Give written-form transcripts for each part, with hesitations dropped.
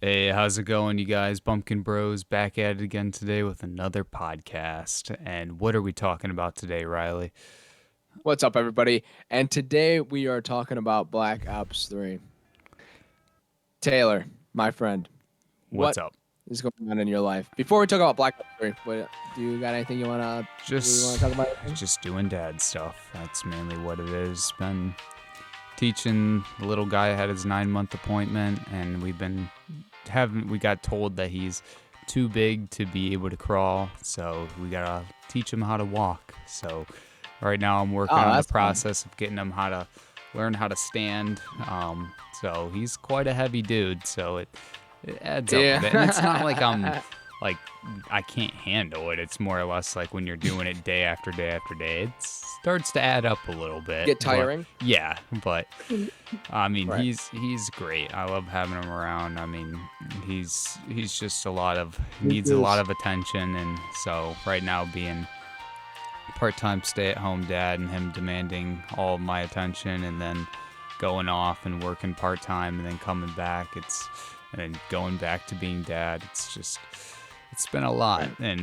Hey, how's it going, you guys? Bumpkinbros back at it again today with another podcast. And what are we talking about today, Riley? What's up, everybody? And today we are talking about Black Ops 3. Taylor, my friend, What's what up? is going on in your life? Before we talk about Black Ops 3, do you got anything you wanna Just, talk about? just doing dad stuff. That's mainly what it is. Been teaching the little guy had his 9-month appointment, and we got told that he's too big to be able to crawl, so we gotta teach him how to walk. So right now I'm working on the That's fun. process of getting him how to learn how to stand. So he's quite a heavy dude, so it adds up a bit. And it's not like like I can't handle it. It's more or less like when you're doing it day after day after day, it starts to add up a little bit. Get tiring? But I mean, Right. he's great. I love having him around. I mean, he's just needs a lot of attention, and so right now being part-time stay-at-home dad and him demanding all of my attention and then going off and working part-time and then coming back, and then going back to being dad, it's been a lot, and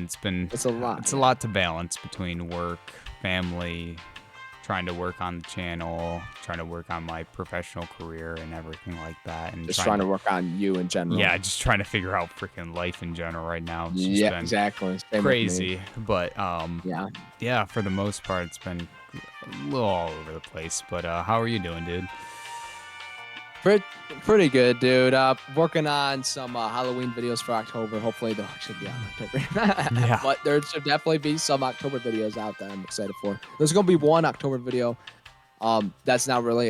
It's a lot. it's a lot to balance between work, family, trying to work on the channel, trying to work on my professional career and everything like that, and Just trying to work on you in general. yeah, just trying to figure out freaking life in general right now. It's just Yeah, been exactly. Same with me. crazy, but Yeah. for the most part, it's been a little all over the place. But how are you doing, dude? Pretty good, dude. Working on some Halloween videos for October. Hopefully they'll actually be on October. Yeah. But there should definitely be some October videos out that I'm excited for. There's gonna be one October video. That's not really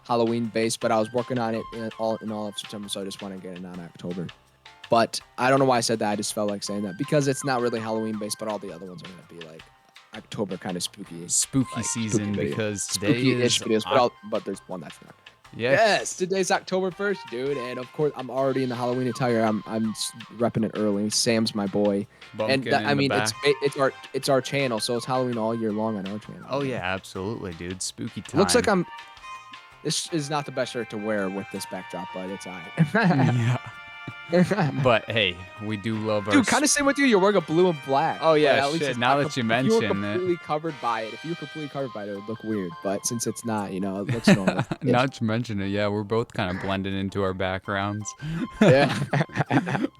Halloween based, but I was working on it in all of September, so I just want to get it on October. But I don't know why I said that. I just felt like saying that because it's not really Halloween based, but all the other ones are gonna be like October kind of spooky like, season video. because today Spooky-ish is videos, but there's one that's not. Yes, today's October 1st, dude, and of course I'm already in the Halloween attire. I'm repping it early. Sam's my boy, and Bumpkin I in the mean back. it's our channel, so it's Halloween all year long on our channel. Oh yeah, absolutely, dude. Spooky time. Looks like This is not the best shirt to wear with this backdrop, but it's alright. Yeah. But hey, we do love our Dude, kind of same with you. You're wearing a blue and black. Oh, yeah, but at least shit, it's now not that you if mention you it. were completely covered by it. If you were completely covered by it, it would look weird. But since it's not, it looks normal. Now that you mention it, yeah, we're both kind of blended into our backgrounds. Yeah.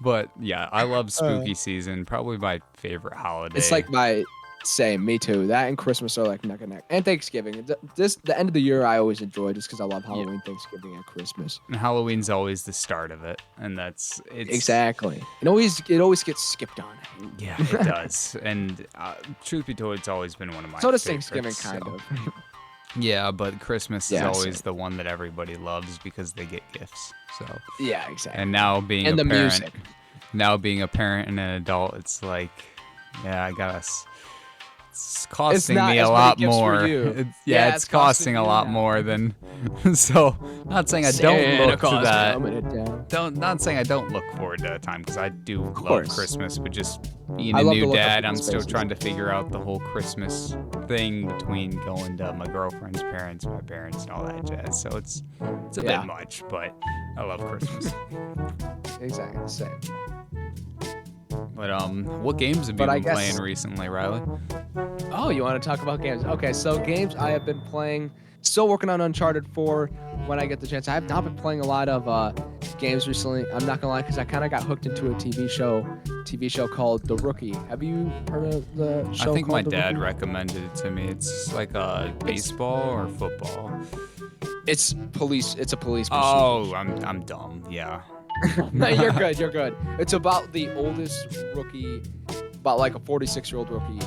But yeah, I love spooky season. Probably my favorite holiday. It's like same, me too. That and Christmas are like neck and neck. And Thanksgiving. The end of the year I always enjoy just because I love Halloween, Thanksgiving, and Christmas. And Halloween's always the start of it, and it's Exactly. It always gets skipped on. Yeah, it does. And truth be told, it's always been one of my. So does favorites, Thanksgiving, kind so. of. Yeah, but Christmas is Yeah, always same. the one that everybody loves because they get gifts. So. Yeah, exactly. And now being And a the parent, music. now being a parent and an adult, it's like, yeah, I gotta. It's costing not me a as many lot gifts for more. you. It's costing a you lot now. more than. So, not saying I don't Santa look to Claus that. coming to town. Not saying I don't look forward to that time because I do love course. Christmas, but just being I a love to new look up dad, I'm people's still faces. trying to figure out the whole Christmas thing between going to my girlfriend's parents, my parents, and all that jazz. So it's a Yeah. bit much, but I love Christmas. Exactly. Same. But what games have you But I been guess- playing recently, Riley? Oh, you want to talk about games? Okay, so games I have been playing. Still working on Uncharted 4 when I get the chance. I have not been playing a lot of games recently. I'm not gonna lie, because I kind of got hooked into a TV show called The Rookie. Have you heard of the show? I think my called The dad Rookie? recommended it to me. It's like a baseball or football. It's police. It's a police. Oh, I'm dumb. Yeah. No, you're good. You're good. It's about the oldest rookie, about like a 46-year-old rookie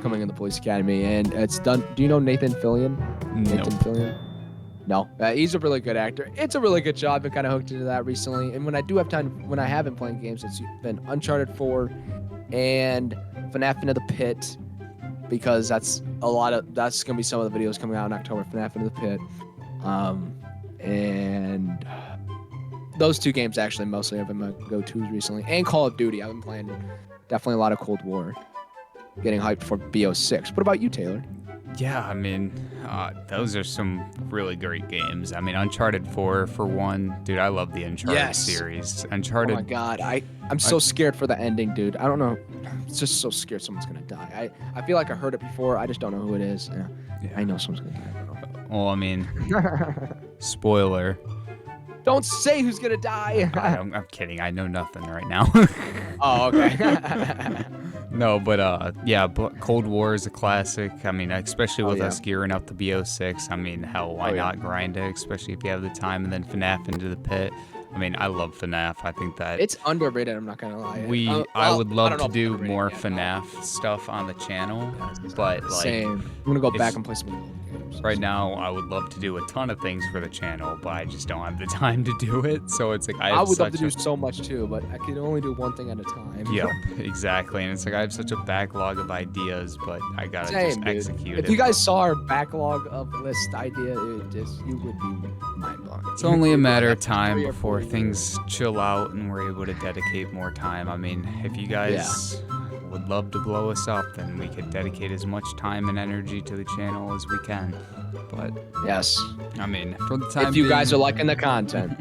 coming in the police academy, and it's done. Do you know Nathan Fillion? Nathan Nope. Fillion? No, he's a really good actor. It's a really good show. I've been kind of hooked into that recently, and when I do have time, when I have been playing games, it's been Uncharted 4 and FNAF Into the Pit, because that's gonna be some of the videos coming out in October. FNAF Into the Pit, and those two games actually mostly have been my go-tos recently, and Call of Duty. I've been playing definitely a lot of Cold War, getting hyped for BO6. What about you, Taylor? Yeah, I mean, those are some really great games. I mean, Uncharted 4 for one, dude. I love the Uncharted Yes. series. Oh my Uncharted, God, I'm so scared for the ending, dude. I don't know. I'm just so scared someone's gonna die. I feel like I heard it before. I just don't know who it is. Yeah, I yeah. know someone's gonna die, Well, I mean, bro. spoiler. Don't say who's gonna die. I'm kidding. I know nothing right now. Oh, okay. No, but yeah, but Cold War is a classic. I mean, especially Oh with yeah. us gearing up the BO6. I mean, hell, why Oh, yeah. not grind it? Especially if you have the time, and then FNAF into the pit. I mean, I love FNAF. I think that It's underrated. I'm not gonna lie. I would I love don't know to if it's do underrated more yet, FNAF stuff on the channel, Yes. but like Same. I'm gonna go back if and play some old games. right now I would love to do a ton of things for the channel, but I just don't have the time to do it. So it's like I I have would love to such do a so much too, but I can only do one thing at a time. Yep, exactly. And it's like I have such a backlog of ideas, but I gotta Same, just dude. execute If it. you guys saw our backlog of list idea, you would be mind blown. It's only a matter of Like time 3 or before 4 things chill out and we're able to dedicate more time. I mean, if you guys would love to blow us up, then we could dedicate as much time and energy to the channel as we can. But Yes. I mean, for the time If you guys are being- liking the content.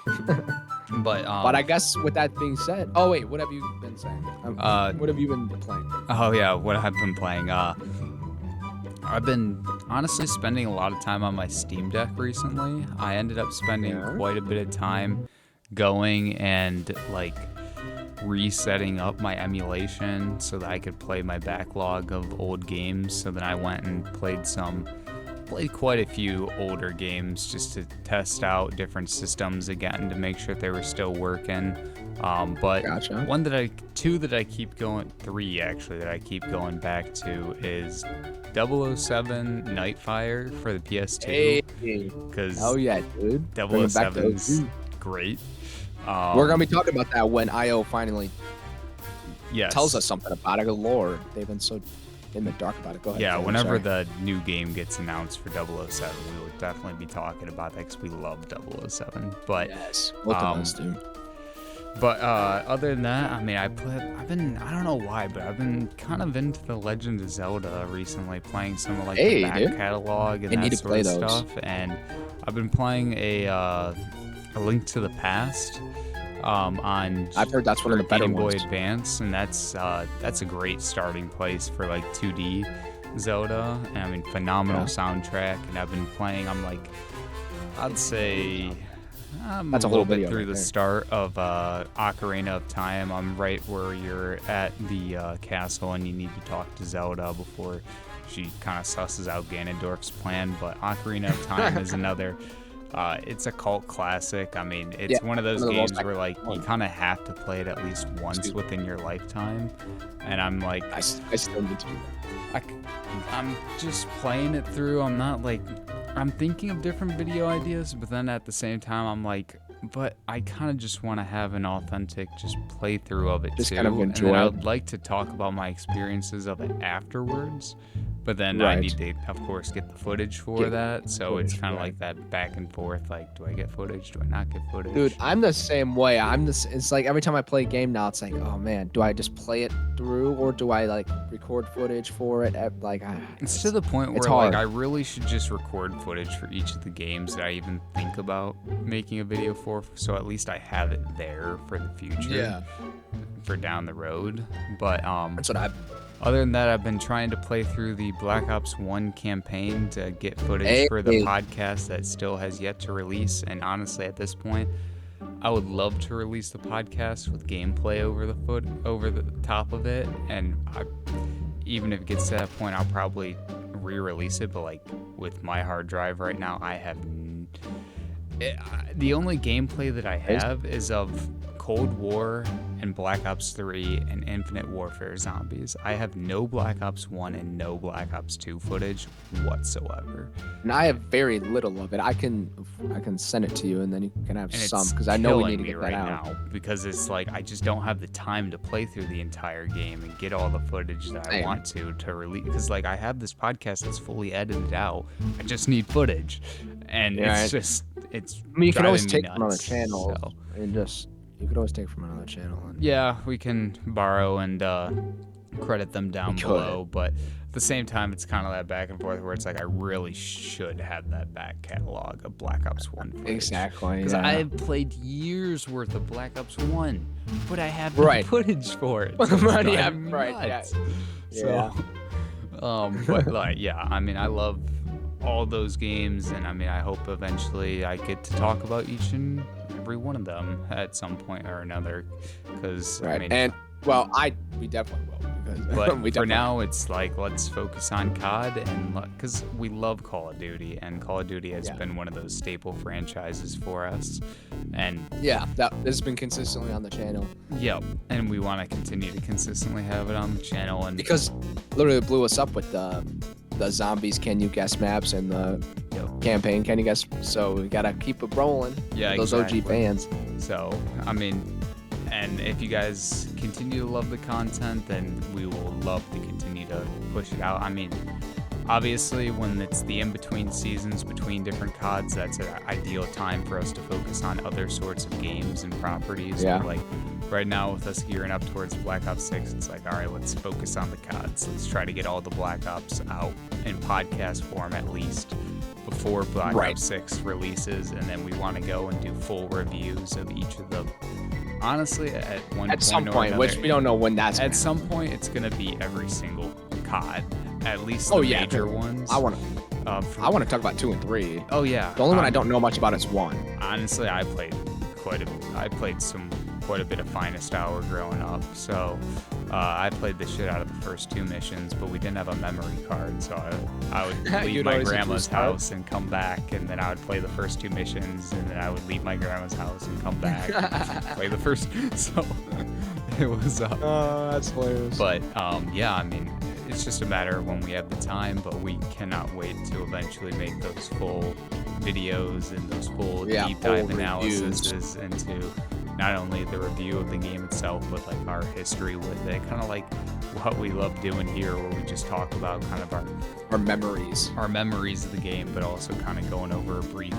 but But I guess with that being said, oh wait, what have you been saying? What have you been playing? oh yeah, what I've been playing. I've been honestly spending a lot of time on my Steam Deck recently. I ended up spending Yeah. quite a bit of time going and like resetting up my emulation so that I could play my backlog of old games. So then I went and played quite a few older games just to test out different systems again to make sure they were still working. But Gotcha. two that I keep going, three actually that I keep going back to is 007 Nightfire for the PS2. Hey. Because Oh yeah, dude. Bring it back to 007's OG. great. We're gonna be talking about that when IO finally Yes. tells us something about it. Lord, they've been so in the dark about it. Go ahead. Yeah, Sam, whenever sorry. the new game gets announced for 007, we will definitely be talking about that because we love 007. But Yes, both of us do. But other than that, I mean, I don't know why, but I've been kind of into the Legend of Zelda recently, playing some of like Hey, the back dude. catalog and I need that to sort play of those. stuff. And I've been playing a Link to the Past on I've heard that's one of the better Game Boy ones. Advance, and that's a great starting place for like 2D Zelda. And I mean, phenomenal Yeah. soundtrack. And I've been playing. I'd say I'm That's a a whole little bit video through right the there. start of Ocarina of Time. I'm right where you're at the castle, and you need to talk to Zelda before she kind of susses out Ganondorf's plan. But Ocarina of Time is another. It's a cult classic. I mean, it's Yeah, one of those one of the most games where like you iconic kind of have to play it at least once Excuse me. within your lifetime. And I'm like, I still need to do that. I'm just playing it through. I'm not like, I'm thinking of different video ideas, but then at the same time, I'm like, but I kind of just want to have an authentic just playthrough of it Just too. kind of and then enjoy I it. would like to talk about my experiences of it afterwards. But then I Right. need to, of course, get the footage for Get that. So it's footage, kind of right. like that back and forth. Like, do I get footage? Do I not get footage? Dude, I'm the same way. It's like every time I play a game now, it's like, oh man, do I just play it through or do I like record footage for it? It's to the point where it's like hard. I really should just record footage for each of the games that I even think about making a video for, so at least I have it there for the future, for down the road. But That's what I've. other than that, I've been trying to play through the Black Ops 1 campaign to get footage Hey. for the podcast that still has yet to release. And honestly, at this point, I would love to release the podcast with gameplay over the top of it. And even if it gets to that point, I'll probably re-release it. But like with my hard drive right now, I have the only gameplay that I have is of Cold War and Black Ops 3 and Infinite Warfare Zombies. I have no Black Ops 1 and no Black Ops 2 footage whatsoever. And I have very little of it. I can send it to you, and then you can have And some it's because I know we killing need to me get right that out. now because it's like I just don't have the time to play through the entire game and get all the footage that I Same. want to release. Because like I have this podcast that's fully edited out. I just need footage, and Yeah, it's right. just it's. I mean, you can always driving me take from another nuts, channel so. and just you could always take from another channel. And, Yeah, we can borrow and credit them down We could. below. But the same time, it's kind of that back and forth where it's like I really should have that back catalog of Black Ops 1 footage. Exactly. Because Yeah. I've played years worth of Black Ops 1, but I have no Right. footage for it. So it's Yeah, driving me right, nuts. yeah. But like, yeah, I mean, I love all those games, and I mean, I hope eventually I get to talk about each and every one of them at some point or another. Because Right. I mean, And well, we definitely will. Because but we for definitely- now, it's like let's focus on COD, and because we love Call of Duty, and Call of Duty has Yeah. been one of those staple franchises for us, and Yeah, this has been consistently on the channel yep, and we want to continue to consistently have it on the channel, and because literally it blew us up with the zombies. Can you guess maps and the Yep. campaign? Can you guess? So we gotta keep it rolling. yeah, Those exactly. OG fans. So, I mean, and if you guys continue to love the content, then we will love to continue to push it out. I mean, obviously, when it's the in-between seasons between different CODs, that's an ideal time for us to focus on other sorts of games and properties. Yeah. But, like, right now, with us gearing up towards Black Ops 6, it's like, all right, let's focus on the CODs. Let's try to get all the Black Ops out in podcast form at least before Black Right. Ops 6 releases, and then we want to go and do full reviews of each of them. Honestly, at one At some or point, which another, we don't know when that's. at some point, it's gonna be every single COD, at least the Oh, yeah, major ones. I want to talk about 2 and 3. Oh yeah. The only one I don't know much about is 1. Honestly, I played quite a bit of Finest Hour growing up, so I played the shit out of the first 2 missions, but we didn't have a memory card, so I would leave You'd my always grandma's just start? house and come back, and then I would play the first 2 missions, and then I would leave my grandma's house and come back, and play the first. So it was. Oh, that's hilarious. But yeah, I mean, it's just a matter of when we have the time, but we cannot wait to eventually make those full videos and those full Yeah, deep full dive reviews. analyses into not only the review of the game itself, but like our history with it, kind of like what we love doing here, where we just talk about kind of Our memories. our memories of the game, but also kind of going over a brief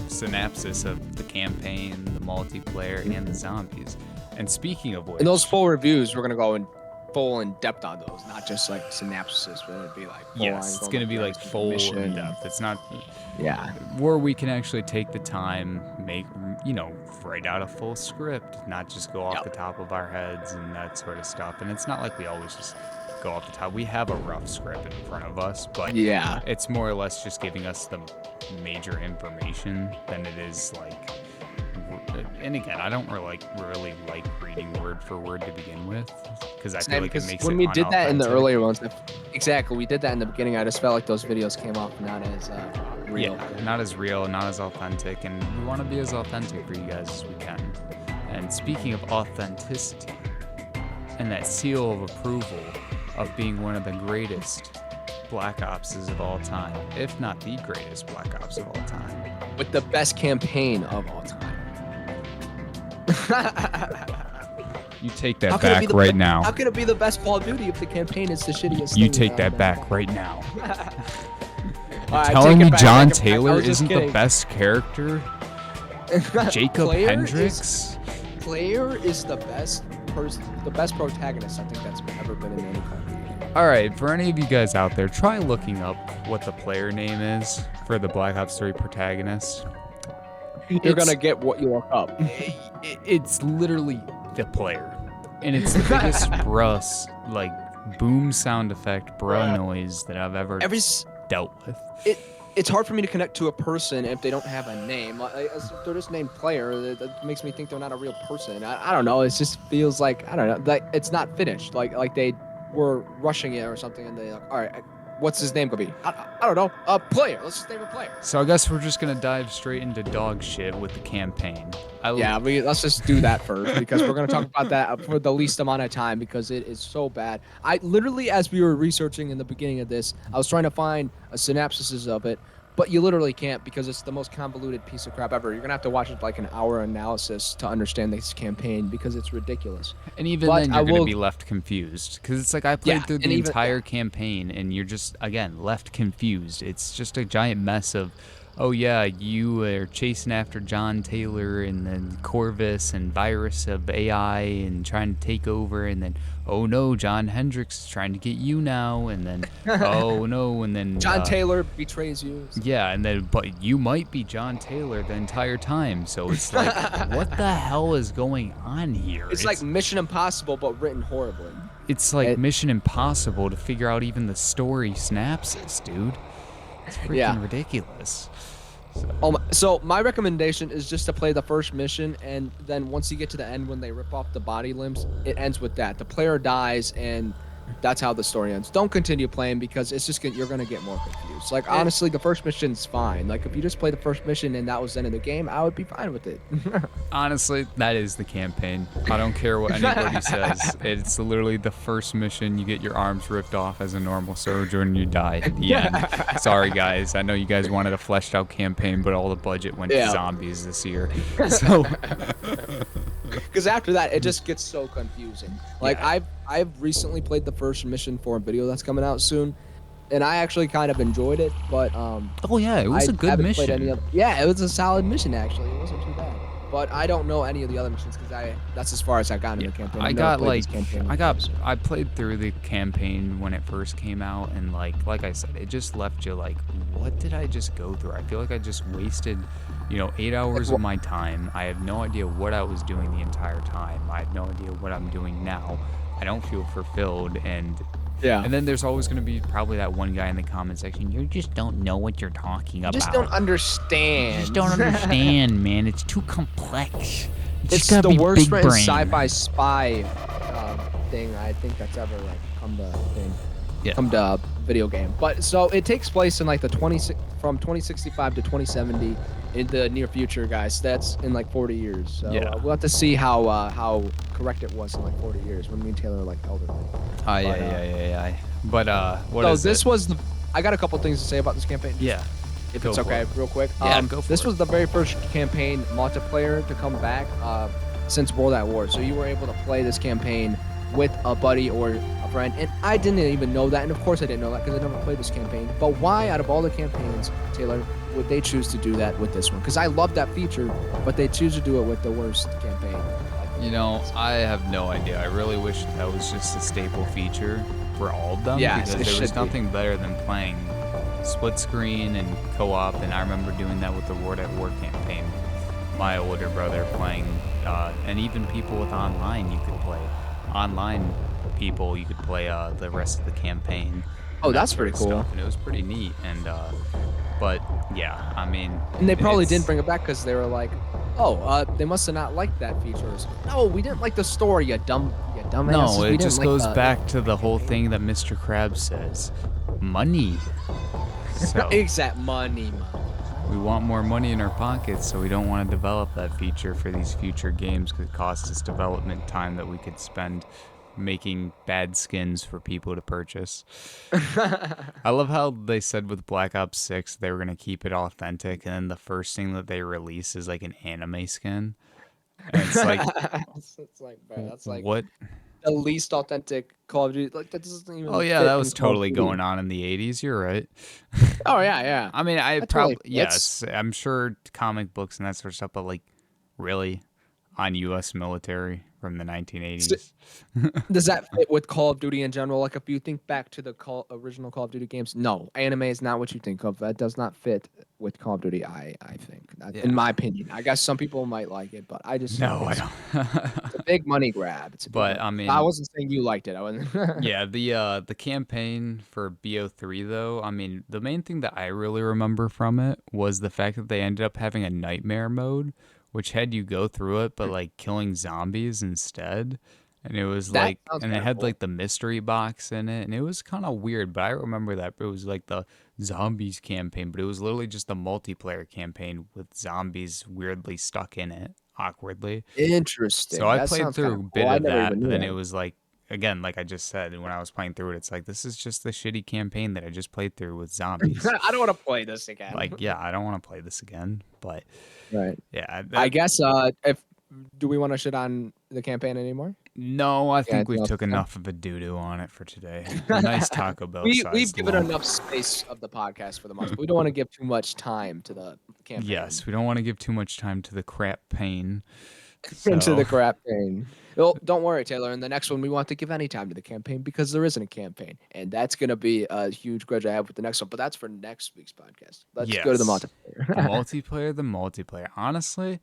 synopsis of the campaign, the multiplayer, and the zombies. And speaking of which, In those full reviews, we're gonna go in full in depth on those, not just like synapses, but it'd be like full yes, on it's gonna be like every full mission. in depth. It's not Yeah. where we can actually take the time, write out a full script, not just go off Yep. the top of our heads and that sort of stuff. And it's not like we always just go off the top. We have a rough script in front of us, but Yeah. it's more or less just giving us the major information than it is like. And again, I don't really like reading word for word to begin with, because I feel like it makes when it we did that in the unauthentic. earlier ones, exactly, we did that in the beginning. I just felt like those videos came off not as real. Yeah, not as real, not as authentic, and we want to be as authentic for you guys as we can. And speaking of authenticity, and that seal of approval of being one of the greatest Black Opses of all time, if not the greatest Black Ops of all time. With the best campaign of all time. You take How that could it be back the right be- now. How could it be the best Call of Duty if the campaign is the shittiest You thing take on that the- back right now. Alright, I Telling take it me back, John I take it back. I Taylor was just isn't the kidding. best character? Jacob Player Hendricks? Player is the best protagonist I think that's ever been in any Call of Duty. All right, for any of you guys out there, try looking up what the player name is for the Black Ops 3 protagonist. You're It's- gonna get what you look up. It's literally the player, and it's the biggest boom sound effect, Bruh. noise that I've ever dealt with. It's hard for me to connect to a person if they don't have a name. If they're just named Player, that makes me think they're not a real person. I don't know. It just feels like, I don't know, like it's not finished. Like they were rushing it or something, and they like, all right, what's his name gonna be? I don't know. Player. Let's just name a Player. So I guess we're just gonna dive straight into dog shit with the campaign. Yeah, let's just do that first because we're gonna talk about that for the least amount of time because it is so bad. I literally, as we were researching in the beginning of this, I was trying to find a synopsis of it, but you literally can't because it's the most convoluted piece of crap ever. You're gonna have to watch it like an hour analysis to understand this campaign because it's ridiculous. And even But then, I you're gonna will- be left confused because it's like I played Yeah, through and the even- entire campaign, and you're just again left confused. It's just a giant mess of oh yeah, you are chasing after John Taylor and then Corvus and virus of AI and trying to take over, and then oh no, John Hendricks is trying to get you now, and then oh no, and then John Taylor betrays you. yeah, and then but you might be John Taylor the entire time, so it's like what the hell is going on here? It's like Mission Impossible, but written horribly. It's like Mission Impossible to figure out even the story synapses, dude. It's freaking ridiculous. So my recommendation is just to play the first mission, and then once you get to the end when they rip off the body limbs, it ends with that. The player dies, and that's how the story ends. Don't continue playing because it's just you're gonna get more confused. Like honestly, the first mission's fine. Like if you just play the first mission and that was the end of the game, I would be fine with it. Honestly, that is the campaign. I don't care what anybody says. It's literally the first mission. You get your arms ripped off as a normal soldier and you die at the end. Sorry, guys. I know you guys wanted a fleshed out campaign, but all the budget went to zombies this year. So, because after that, it just gets so confusing. Like I've recently played the first mission for a video that's coming out soon, and I actually kind of enjoyed it. But oh yeah, it was a good mission. Yeah, it was a solid mission actually. It wasn't too bad. But I don't know any of the other missions because that's as far as I've gotten in the campaign. I played through the campaign when it first came out, and like I said, it just left you like, what did I just go through? I feel like I just wasted 8 hours of my time. I have no idea what I was doing the entire time. I have no idea what I'm doing now. I don't feel fulfilled, and then there's always going to be probably that one guy in the comment section, you just don't know what you're talking about. You just don't understand. You just don't understand, man. It's too complex. It's the worst written sci-fi spy thing I think that's ever come to video game. But so it takes place in like from 2065 to 2070 in the near future, guys. That's in like 40 years. So we'll have to see how correct it was in like 40 years when me and Taylor are like elderly. Yeah. But what so is this it? was the I got a couple things to say about this campaign. Yeah. If it's okay, real quick. Yeah, go for this it. was the very first campaign multiplayer to come back since World at War. So you were able to play this campaign with a buddy or a friend, and I didn't even know that, and of course I didn't know that because I never played this campaign. But why, out of all the campaigns, Taylor, would they choose to do that with this one? Because I love that feature, but they choose to do it with the worst campaign. I have no idea. I really wish that was just a staple feature for all of them, because there was nothing better than playing split screen and co-op, and I remember doing that with the World at War campaign. My older brother playing, and even people with online, you could play. Online people, you could play the rest of the campaign. Oh, that's pretty cool. And it was pretty neat, and but yeah, I mean, and they probably didn't bring it back because they were like, they must have not liked that feature. No, we didn't like the story, you dumbass. No, it just goes back to the whole thing that Mr. Krabs says, money. So exact money. We want more money in our pockets, so we don't want to develop that feature for these future games because it costs us development time that we could spend making bad skins for people to purchase. I love how they said with Black Ops 6 they were going to keep it authentic, and then the first thing that they release is like an anime skin. And it's like, that's like what? The least authentic Call of Duty. Like that doesn't even. Oh yeah, that was totally going on in the 80s. You're right. Oh yeah. I mean, I probably yes, I'm sure comic books and that sort of stuff, but like, really, on U.S. military from the 1980s. Does that fit with Call of Duty in general? Like if you think back to the original Call of Duty games, no, anime is not what you think of. That does not fit with Call of Duty. I think, in my opinion. I guess some people might like it, but I just I don't. It's a big money grab. I mean, I wasn't saying you liked it. I wasn't. Yeah, the campaign for BO3 though. I mean, the main thing that I really remember from it was the fact that they ended up having a nightmare mode, which had you go through it, but like killing zombies instead. And it was it had like the mystery box in it, and it was kind of weird. But I remember that it was like the zombies campaign, but it was literally just a multiplayer campaign with zombies weirdly stuck in it, awkwardly. Interesting. So I played through a bit of that, but then it was like, again, like I just said, when I was playing through it, it's like, this is just the shitty campaign that I just played through with zombies. I don't want to play this again. Like, yeah, I don't want to play this again, but right. Yeah. I guess, do we want to shit on the campaign anymore? No, I Yeah, think anything we've else took to enough of a doo-doo on it for today. A nice Taco Bell we've sized given lump. enough space of the podcast for the month, but we don't want to give too much time to the campaign. Yes, we don't want to give too much time to the crap pain. Into the So, campaign. Well, don't worry, Taylor. In the next one, we want to give any time to the campaign because there isn't a campaign, and that's gonna be a huge grudge I have with the next one. But that's for next week's podcast. Let's go to the yes. The multiplayer. multiplayer, the multiplayer. Honestly,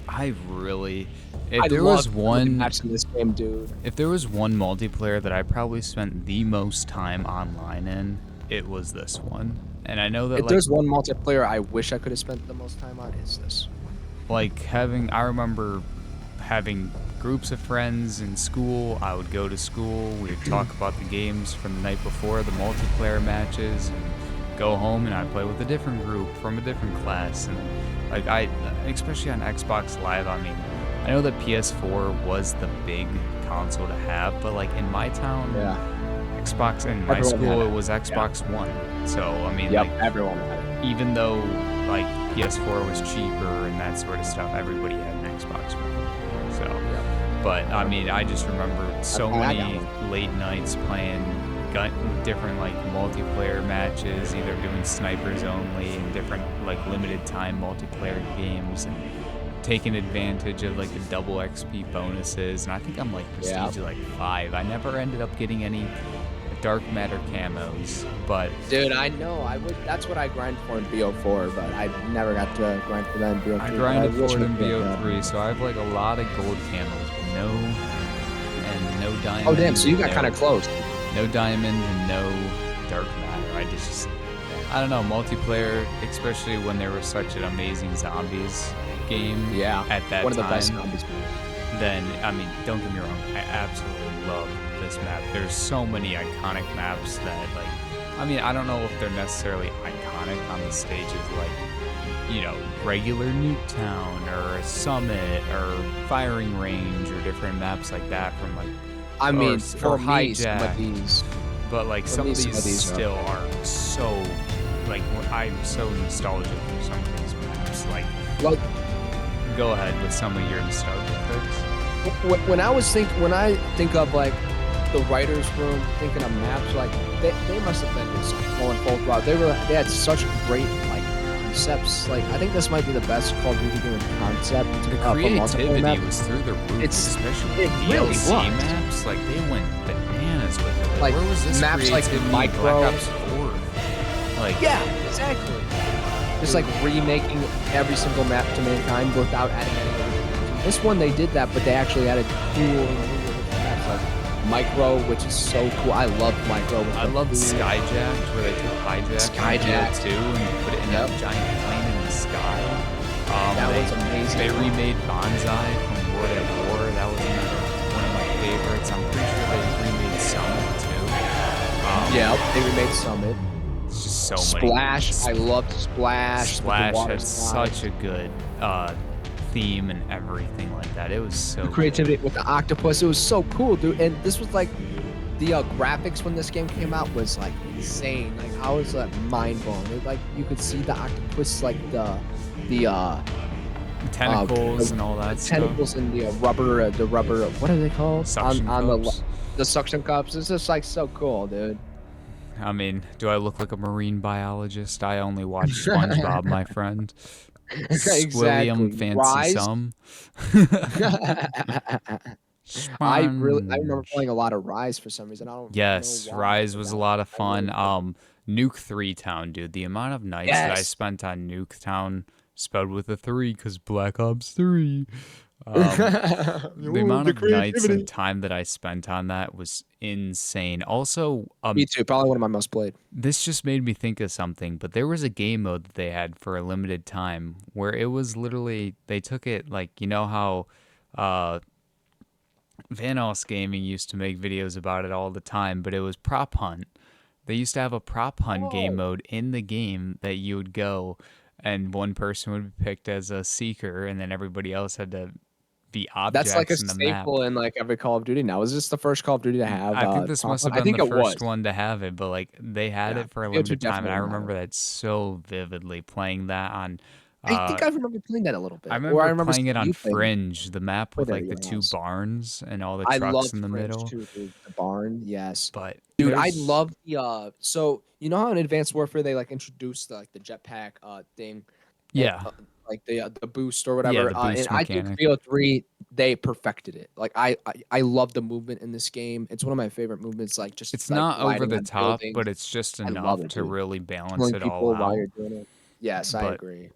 I really if I there was love some of the one maps in this game, dude. if there was one multiplayer that I probably spent the most time online in, it was this one. And I know that If there's one multiplayer I wish I could have spent the most time on, is this. I remember having groups of friends in school. I would go to school. We would talk about the games from the night before, the multiplayer matches, and go home and I'd play with a different group from a different class. And especially on Xbox Live, I mean, I know that PS4 was the big console to have, but like in my town, Yeah. Xbox in my Everyone had school, it. it was Xbox One. So I mean, Yep. like Everyone had it. even though like PS4 was cheaper and that sort of stuff, everybody had an Xbox One. So, Yep. but I mean, I just remember so why I got many late nights playing different like multiplayer matches, either doing snipers only and different like limited time multiplayer games, and taking advantage of like the double XP bonuses. And I think I'm like prestige like 5. I never ended up getting any dark matter camos, but Dude, I know. That's what I grind for in BO4, but I never got to grind for that in BO3. I grinded wish for it I in could, BO3, so I have like a lot of gold camos, but no diamonds. Oh damn! So you got no- kind of close. No diamonds and no dark matter. I don't know, multiplayer, especially when there was such an amazing zombies game Yeah. at that One of the time. best zombies. Then, I mean, don't get me wrong, I absolutely love this map. There's so many iconic maps that, like, I mean, I don't know if they're necessarily iconic on the stages, like, you know, regular Nuketown or a Summit or Firing Range or different maps like that from, like, I mean, for or me, some Hijack. of these. But like For some me, of some these of these are- still are so like I'm so nostalgic for some of these maps. Like, Like go ahead with some of your nostalgia picks. when I think of like the writers' room, thinking of maps, like they must have been just going full throttle. They had such great like concepts. Like I think this might be the best Call of Duty game concept. The for multiplayer creativity map. was through the roof, It's- especially it the really DLC was. maps. Like they went bananas with it. Like, where was this maps like creativity in Micro- Black Ops 4? Like, Yeah, exactly. Just like remaking every single map to mankind without adding any. This one they did that, but they actually added cool maps like Micro, which is so cool. I love Micro. I loved Skyjacked, where they took Hijack Skyjacked. too and put it in Yep. a giant plane in the sky. That was amazing. They remade Bonsai from World at War. That was one of my favorites. I'm pretty sure they remade Summit too. Yeah, they remade Summit. It's just so Splash. many. I loved Splash. with the Splash water had slide. such a good theme and everything like that. It was so The creativity with the octopus. It was so cool, dude. And this was like the graphics when this game came out was like insane. Like I was like mind blown. Like you could see the octopus, like the tentacles and all that the stuff. tentacles and the rubber. What are they called? Suction cups. The suction cups. It's just like so cool, dude. I mean, do I look like a marine biologist? I only watch SpongeBob, my friend. William Fancy Rise? Sum. I remember playing a lot of Rise for some reason. I don't Yes, know why, Rise but was that- a lot of I fun. really- Nuke 3 Town, dude. The amount of nights that I Yes. spent on Nuke Town, spelled with a 3, because Black Ops 3. The amount of nights and time that I spent on that was insane. Also, Me too. Probably one of my most played. this just made me think of something, but there was a game mode that they had for a limited time where it was literally, they took it like, you know how Vanos Gaming used to make videos about it all the time, but it was prop hunt. They used to have a prop hunt game mode in the game that you would go and one person would be picked as a seeker and then everybody else had to be objects That's like a in the map. staple in like every Call of Duty now. Is this the first Call of Duty to have? I think this prop must have hunt? been I the think it first was. one to have it, but like they had Yeah, it for a BO2 limited time, and I definitely had remember that so vividly playing that on I think I remember playing that a little I bit, or I remember remember playing it seeing on you playing it. Fringe, the map Played with it at like the your two house. barns and all the I trucks loved in the Fringe middle. too, dude. The barn, yes. But Dude, I there's love the so you know how in Advanced Warfare they like introduced the jetpack thing and yeah, like the boost or yeah, whatever. the And boost I think mechanic. BO3 they perfected it. Like I love the movement in this game. It's one of my favorite movements. Like just It's like not over gliding the on top, buildings. but it's just I love enough it, to dude. really balance Killing it all people while out. you're doing it. Yes, I But agree.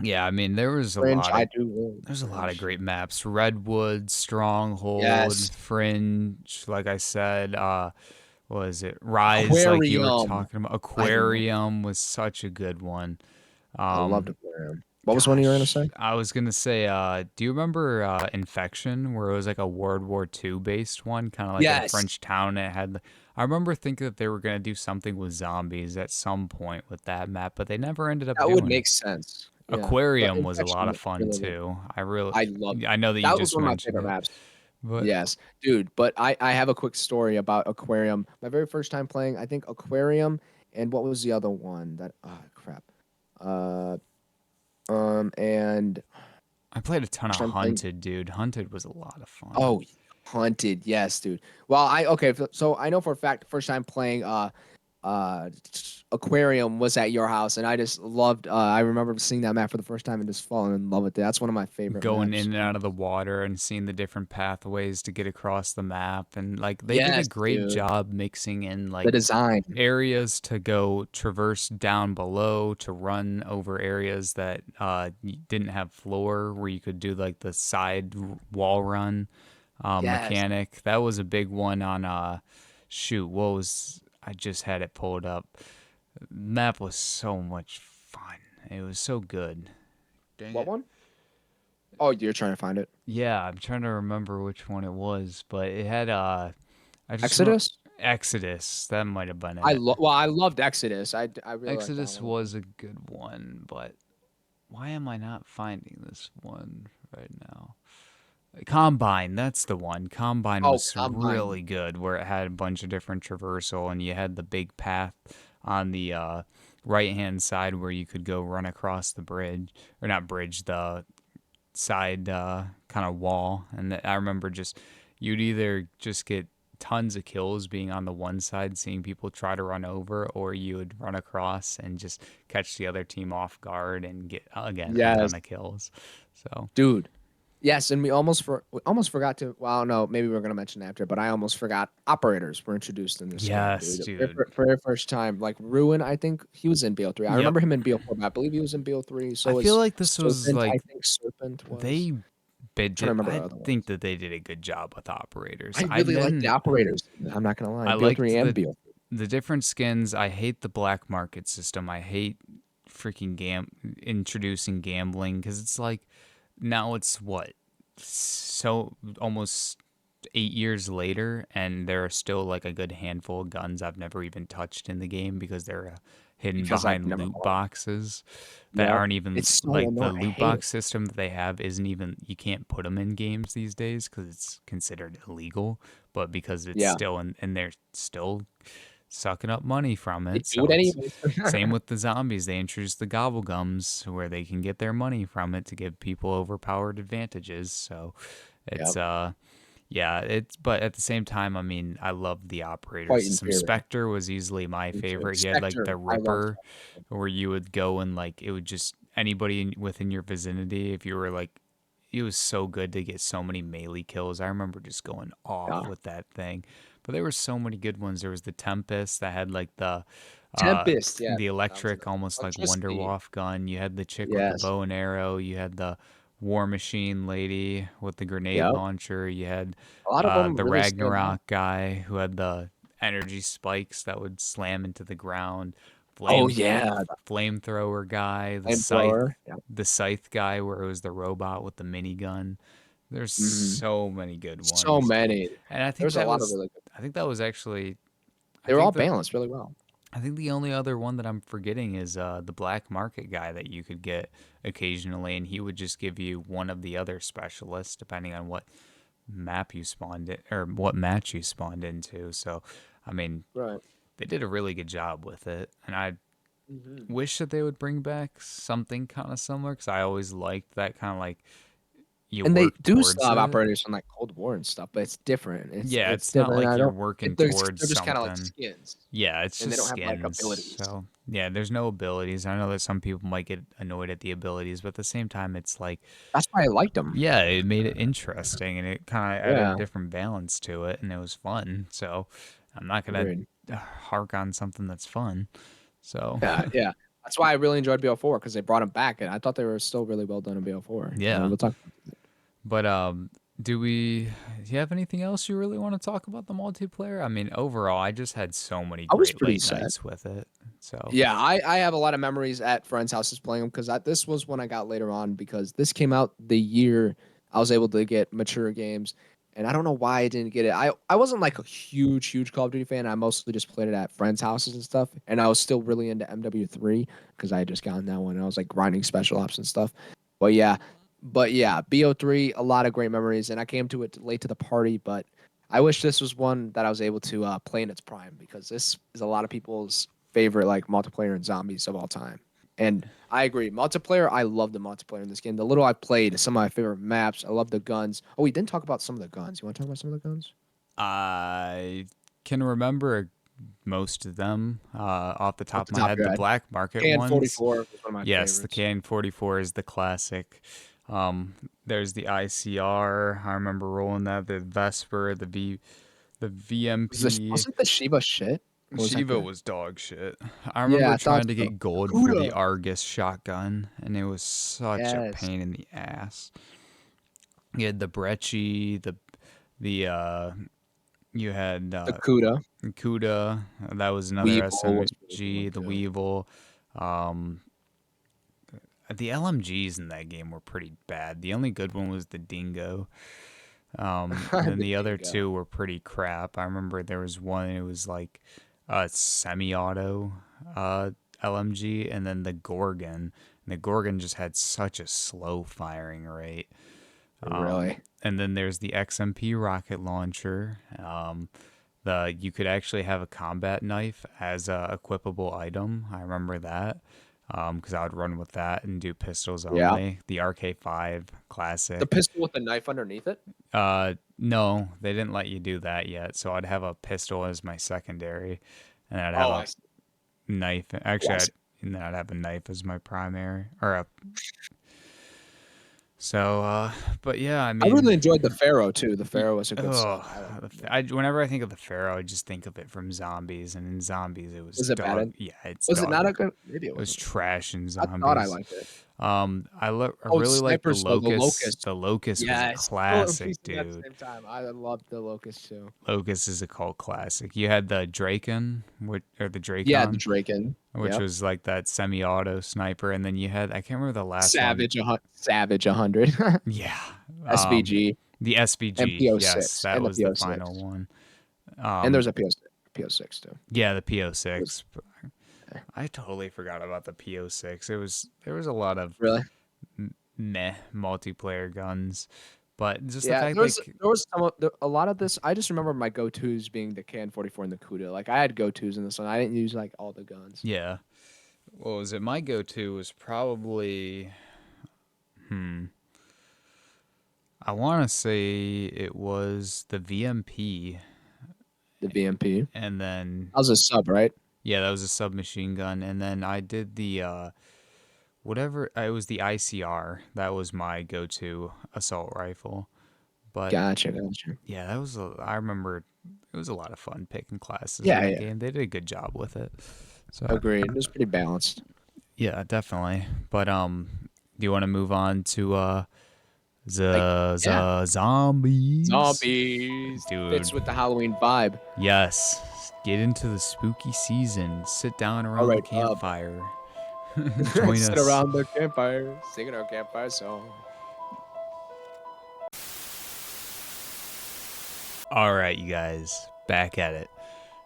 yeah, I mean, Fringe, I do really there's a lot of Fringe. great maps. Redwood, Stronghold, Yes. Fringe, like I said, what was it? Rise, like you were Aquarium. talking about. I love Aquarium was such a good one. I loved Um, Aquarium. What was one you were gonna Gosh, say? I was gonna say, do you remember Infection, where it was like a World War II based one, kind of like in a Yes. French town? It had, I remember thinking that they were gonna do something with zombies at some point with that map, but they never ended up That would doing it. make sense. Yeah. But Aquarium was a lot Infection of fun really good. too. I love I know that you that was just one of my mentioned favorite it, maps. but Yes, dude. But I have a quick story about Aquarium. My very first time playing, I think Aquarium, and what was the other one that? Oh crap. Uh, and I played a ton of first time playing. Hunted, dude. Hunted was a lot of fun. Oh, Hunted. Yes, dude. Well, so I know for a fact, first time playing uh Aquarium was at your house, and I just loved. I remember seeing that map for the first time and just falling in love with it. That's one of my favorite Going maps. in and out of the water and seeing the different pathways to get across the map, and like they did a Yes, great dude. job mixing in The like design. areas to go traverse down below to run over areas that didn't have floor, where you could do like the wall run Yes. mechanic. That was a big one on shoot, what was, I just had it pulled up. Map was so much fun. It was so good. Dang What it. one? Oh, you're trying to find it. Yeah, I'm trying to remember which one it was, but it had I just remember Exodus? Exodus. That might have been it. I loved Exodus. I really liked that Exodus one. was a good one, but why am I not finding this one right now? Combine, that's the one. Combine Oh, was Combine. really good, where it had a bunch of different traversal, and you had the big path on the right hand side where you could go run across the bridge, or not bridge, the side kind of wall. And I remember just, you'd either just get tons of kills being on the one side, seeing people try to run over, or you would run across and just catch the other team off guard and get, again, a Yes, ton of kills. So, dude. Yes, and we almost forgot to. Well, I don't know. Maybe we're gonna mention after, but I almost forgot. Operators were introduced in this game, yes, dude. dude. For the first time, like Ruin, I think he was in BO3. I Yep. remember him in BO4, but I believe he was in BO3. I So feel was like this was Serpent. I like think Serpent was. they I'm trying to remember the I other think ones. that they did a good job with operators. I really like the operators. I'm not gonna lie. I BO3 liked and BO3. the different skins. I hate the black market system. I hate freaking introducing gambling, because it's like, now it's what, so almost 8 years later, and there are still like a good handful of guns I've never even touched in the game, because they're hidden Because I've behind never loot bought it. boxes that Yep. aren't even, It's so like, the annoying. I loot hate it. box system that they have isn't even, you can't put them in games these days because it's considered illegal, but because it's Yeah. still in, and they're still sucking up money from They it. do So it it's anyways. same with the zombies. They introduced the GobbleGums, where they can get their money from it to give people overpowered advantages. So it's Yep. yeah, it's, but at the same time, I mean, I love the operator Quite system. inferior. Spectre was easily my Me too. favorite. He had like Spectre. the I love Ripper, Spectre. where you would go and like it would just, anybody within your vicinity, if you were like, it was so good to get so many melee kills. I remember just going off Yeah. with that thing. But there were so many good ones. There was the Tempest that had like uh Tempest. Yes. the That was electric, another almost like Wonder electricity. Waff gun. You had the chick with the Yes. bow and arrow. You had the War Machine lady with the grenade Yep. launcher. You had A lot of them the really stand out. Ragnarok guy who had the energy spikes that would slam into the ground. Oh Flame yeah, flamethrower guy, flamethrower. Yeah. the scythe guy, where it was the robot with the minigun. There's Hmm. so many good So ones, many. and There's a lot of really good. I think that was actually, I They were all think that balanced really well. I think the only other one that I'm forgetting is the black market guy that you could get occasionally, and he would just give you one of the other specialists depending on what map you spawned it, or what match you spawned into. So, I mean, Right. they did a really good job with it, and I wish that they would bring back something kind of similar because I always liked that kind of like you And they work do still towards have it. operators from like Cold War and stuff, but it's different. Yeah, It's it's not different. like I you're don't. working They're towards they're just kind of like something. skins, Yeah, it's and they just don't have like skins. abilities. So yeah, there's no abilities. I know that some people might get annoyed at the abilities, but at the same time, it's like, That's why I liked them. yeah, it made it interesting and it kind of added a Yeah, different balance to it, and it was fun. So I'm not gonna agreed. hark on something that's fun. So Yeah, yeah. That's why I really enjoyed BO4 because they brought them back, and I thought they were still really well done in BO4. yeah, We'll talk. but do you have anything else you really want to talk about the multiplayer? I mean, overall, I just had so many I was great pretty late sad. nights with it. So Yeah, I have a lot of memories at friends' houses playing them because this was when I got later on because this came out the year I was able to get mature games, and I don't know why I didn't get it. I wasn't like a huge Call of Duty fan. I mostly just played it at friends' houses and stuff, and I was still really into MW3 because I had just gotten that one. And I was like grinding special ops and stuff. But yeah, BO3, a lot of great memories, and I came to it late to the party, but I wish this was one that I was able to play in its prime because this is a lot of people's favorite like multiplayer and zombies of all time. And I agree, multiplayer. I love the multiplayer in this game. The little I played, some of my favorite maps. I love the guns. Oh, we didn't talk about some of the guns. You want to talk about some of the guns? I can remember most of them off the Off top the of my top of head. your The head, black market ones, KN-44 was one of my yes, the favorites. KN-44 is the classic. There's the ICR. I remember rolling that. The Vesper, the VMP. Wasn't the Shiva shit? Or was that Shiva the? was dog shit. I Yeah, remember I thought trying to so. get gold for the Kuda. Argus shotgun, and it was such a Yes. pain in the ass. You had the Brecci, the you had The Kuda. Kuda, that was another Weevil was a really good one SMG, the too. Weevil. Um, the LMGs in that game were pretty bad. The only good one was the Dingo. Then The the other Dingo. two were pretty crap. I remember there was one, it was like a semi-auto LMG, and then the Gorgon. And the Gorgon just had such a slow firing rate. Really? And then there's the XMP rocket launcher. You could actually have a combat knife as a equipable item. I remember that because I would run with that and do pistols Yeah. only. The RK5 The classic. pistol with the knife underneath it? No, they didn't let you do that yet. So I'd have a pistol as my secondary, and I'd have Oh, a I see. knife. Actually, Classic. and then I'd have a knife as my primary or a. So, but yeah, I I mean, really enjoyed the Pharaoh too. The Y- Pharaoh was a good Oh, sub. I like it. whenever I think of the Pharaoh, I just think of it from Zombies, and in Zombies, it was Was it dog. bad? Yeah, it's Was it dog. not a good? Maybe it It was wasn't. trash in I thought I Zombies. liked it. I Oh, really like the snipers though. The Locust. locust. The Locust was a Yes. Oh, we classic, said that at the dude. same time. I loved the locust too. Locust is a cult classic. You had the or the Yeah, the Dracon, Draken. which Yep. was like that semi-auto sniper, and then you had I can't remember the last one. Savage 100. Yeah, um, SVG the and SBG. Yes, PO6 that and the was the final PO6. one. And there's Um, a PO6 too. yeah, the It was PO6. I totally forgot about the PO6. There was a lot of really. meh multiplayer guns, but just the Yeah, fact like there was a lot of this. I just remember my go-tos being the KN-44 and the Kuda. Like I had go-tos in this one. I didn't use like all the guns. yeah, what was it? My go-to was probably I want to say it was the VMP, The VMP. and then I was a sub, right? yeah, that was a submachine gun, and then I did the whatever it was the ICR. That was my go-to assault rifle, but Gotcha. yeah, I remember it was a lot of fun picking classes in Yeah, that yeah. game. They did a good job with it. So Agreed. It was pretty balanced. yeah, definitely. But do you want to move on to Like, yeah. the zombies? Zombies Dude, fits with the Halloween vibe. yes. Get into the spooky season. Sit down All around the right, campfire. Join sit us. around the campfire, singing our campfire song. All right, you guys, back at it.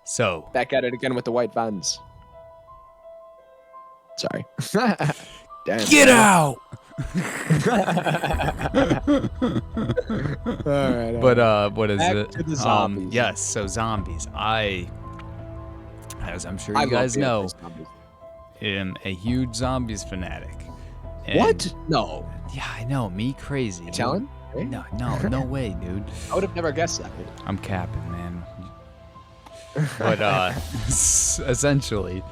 So, Back at it again with the white vans. Sorry. Damn. get out! All right. But what is Back it? to the zombies. Yes, so zombies. As I'm sure I you love guys know, zombies. am a huge zombies fanatic. And What? No. yeah, I know, me crazy. Dude. Italian? Right? No way, dude. I would have never guessed that. I'm capping, man. But essentially,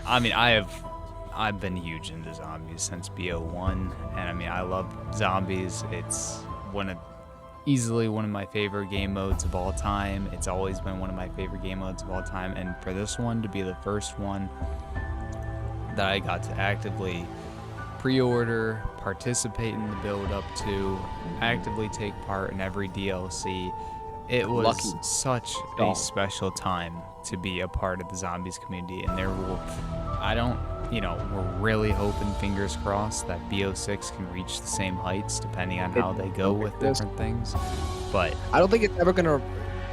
I mean, I've been huge into zombies since BO1, and I mean, I love zombies. It's easily one of my favorite game modes of all time. It's always been one of my favorite game modes of all time, and for this one to be the first one that I got to actively pre-order, participate in the build-up to, actively take part in every DLC, it was Lucky. such a special time to be a part of the zombies community, and we're really hoping, fingers crossed, that BO6 can reach the same heights depending on how they go with different things. But I don't think it's ever gonna.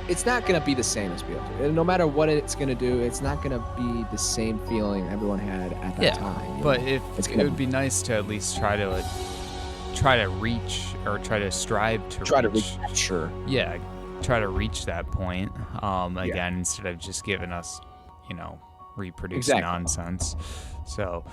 It's not gonna be the same as BO2. No matter what it's gonna do, it's not gonna be the same feeling everyone had at that time. But it would be nice to at least try to reach, or try to strive to reach. Sure. Yeah, try to reach that point. Again, instead of just giving us, reproduce nonsense. So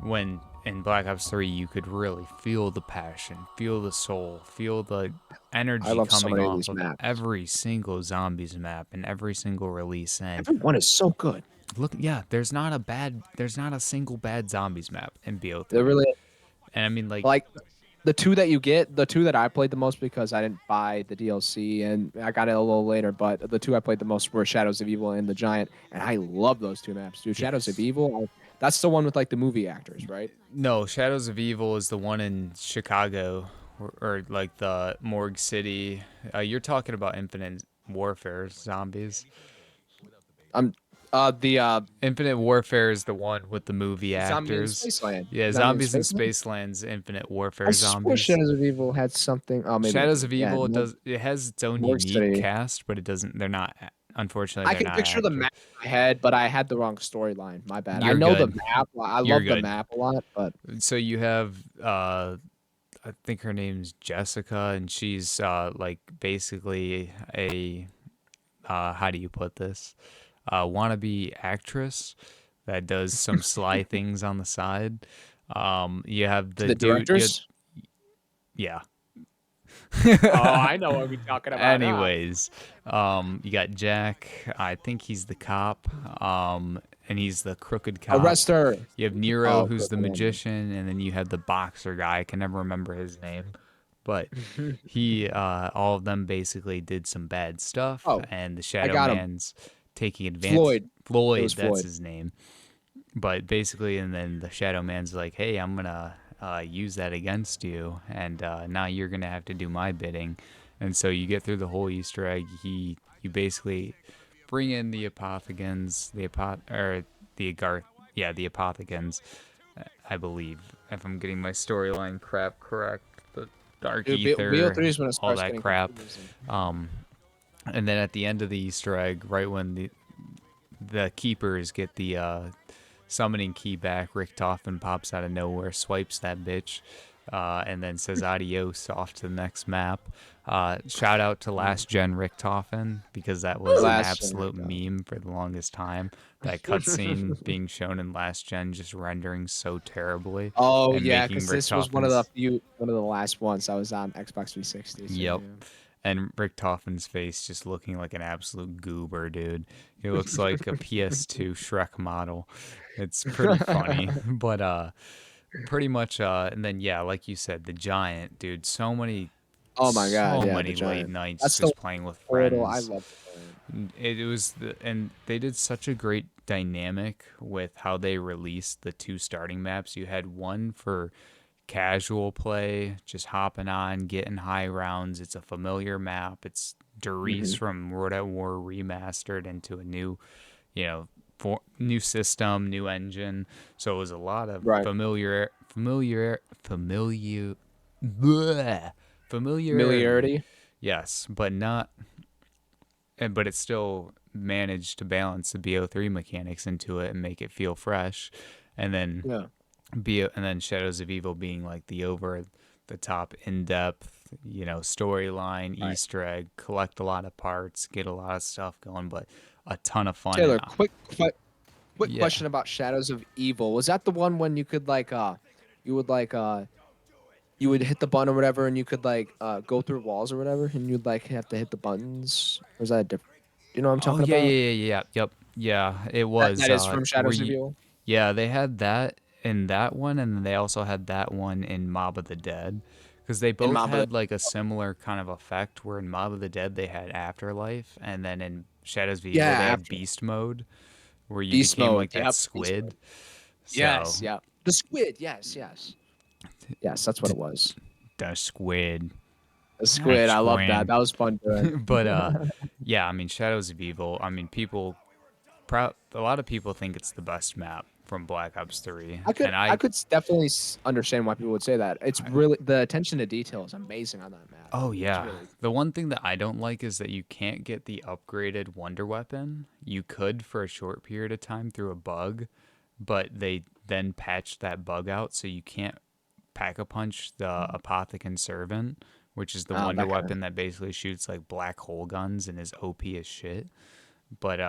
when in Black Ops 3 you could really feel the passion, feel the soul, feel the energy coming off of every single zombies map and every single release. And everyone is so good. Look, yeah, there's not a single bad zombies map in BO3. There really. And I mean, like the two that I played the most, because I didn't buy the DLC and I got it a little later, but the two I played the most were Shadows of Evil and The Giant, and I love those two maps, dude. Shadows of Evil, that's the one with like the movie actors, right? No, Shadows of Evil is the one in Chicago, or like the Morgue City. You're talking about Infinite Warfare zombies. The Infinite Warfare is the one with the movie actors. Yeah, Zombies in Spaceland's Infinite Warfare zombies. Shadows of Evil had something. Oh, maybe Shadows of Evil it has its own unique cast, but it doesn't. They're not. Unfortunately, I can picture the map in my head, but I had the wrong storyline. My bad. You're I know good. the map. I love the map a lot, but so you have I think her name's Jessica, and she's like basically a how do you put this? Wannabe actress that does some sly things on the side. You have the directors. Yeah. Oh, I know what we're talking about. Anyways, you got Jack. I think he's the cop. And he's the crooked cop. Arrest her. You have Nero, who's the magician, and then you have the boxer guy. I can never remember his name. But he, all of them basically did some bad stuff, and the Shadow Man's taking advantage. Floyd, that's his name. But basically, and then the Shadow Man's like, hey, I'm gonna use that against you, and now you're gonna have to do my bidding. And so you get through the whole Easter egg. You basically bring in the Apothegons, the Apothegons, I believe, if I'm getting my storyline crap correct. The Dark Ether, all that crap. And then at the end of the Easter egg, right when the keepers get the summoning key back, Richtofen pops out of nowhere, swipes that bitch, and then says adios off to the next map. Shout out to Last Gen Richtofen, because that was an absolute meme for the longest time. That cutscene being shown in Last Gen just rendering so terribly. Oh yeah, because this was one of the last ones I was on Xbox 360. So, yep. Yeah. And Richtofen's face just looking like an absolute goober, dude. He looks like a PS2 Shrek model. It's pretty funny. But pretty much and then like you said, the Giant, dude, so many many late nights just playing with friends. I love it. It was and they did such a great dynamic with how they released the two starting maps. You had one for casual play, just hopping on, getting high rounds. It's a familiar map. It's Doris from World at War remastered into a new, new system, new engine. So it was a lot of familiarity. Yes, but it still managed to balance the BO3 mechanics into it and make it feel fresh. And then and then Shadows of Evil being like the over the top in-depth, storyline, Easter egg, collect a lot of parts, get a lot of stuff going, but a ton of fun. Taylor, Quick Yeah. question about Shadows of Evil. Was that the one when you could like you would like you would hit the button or whatever and you could like go through walls or whatever and you'd like have to hit the buttons? Or was that a different? You know what I'm Oh talking yeah, about? yeah, yeah, yeah. Yep. Yeah, it That was that is from where Shadows of you Evil yeah, they had that in that one and then they also had that one in Mob of the Dead cuz they in both Mob of the had like a similar kind of effect where in Mob of the Dead they had afterlife and then in Shadows of Yeah, Evil they had after beast mode where you Beast became Mode. like that Yep. Beast squid. Mode. So, Yes, yeah. The squid. Yes, yes. Yes, that's what it was. the squid. The That squid. I love that. squid. That was fun doing. But yeah, I mean Shadows of Evil. I mean a lot of people think it's the best map from Black Ops 3 and I could definitely understand why people would say that. It's really the attention to detail is amazing on that map. oh It's yeah. really The one thing that I don't like is that you can't get the upgraded wonder weapon. You could for a short period of time through a bug, but they then patched that bug out so you can't pack a punch the Apothecon Servant, which is the wonder that kind of. weapon that basically shoots like black hole guns and is OP as shit. But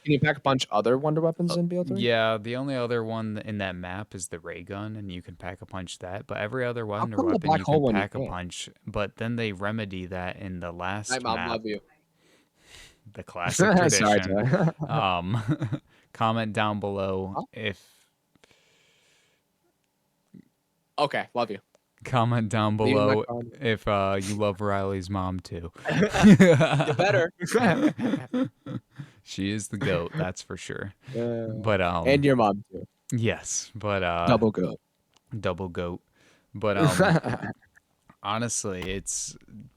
Can you pack a bunch other wonder weapons in BO3? yeah, the only other one in that map is the ray gun, and you can pack a punch that. But every other How wonder come the weapon black you can hole one you pack a can't? punch. But then they remedy that in the Night last Mom, map, love you. the classic Sorry, tradition. sorry. Comment down below Huh? if Okay, love you. comment down Leaving my below comment. if you love Riley's mom too. You better. She is the goat, that's for sure. Uh, But and your mom too. yes, but Double go. double goat. But honestly, it's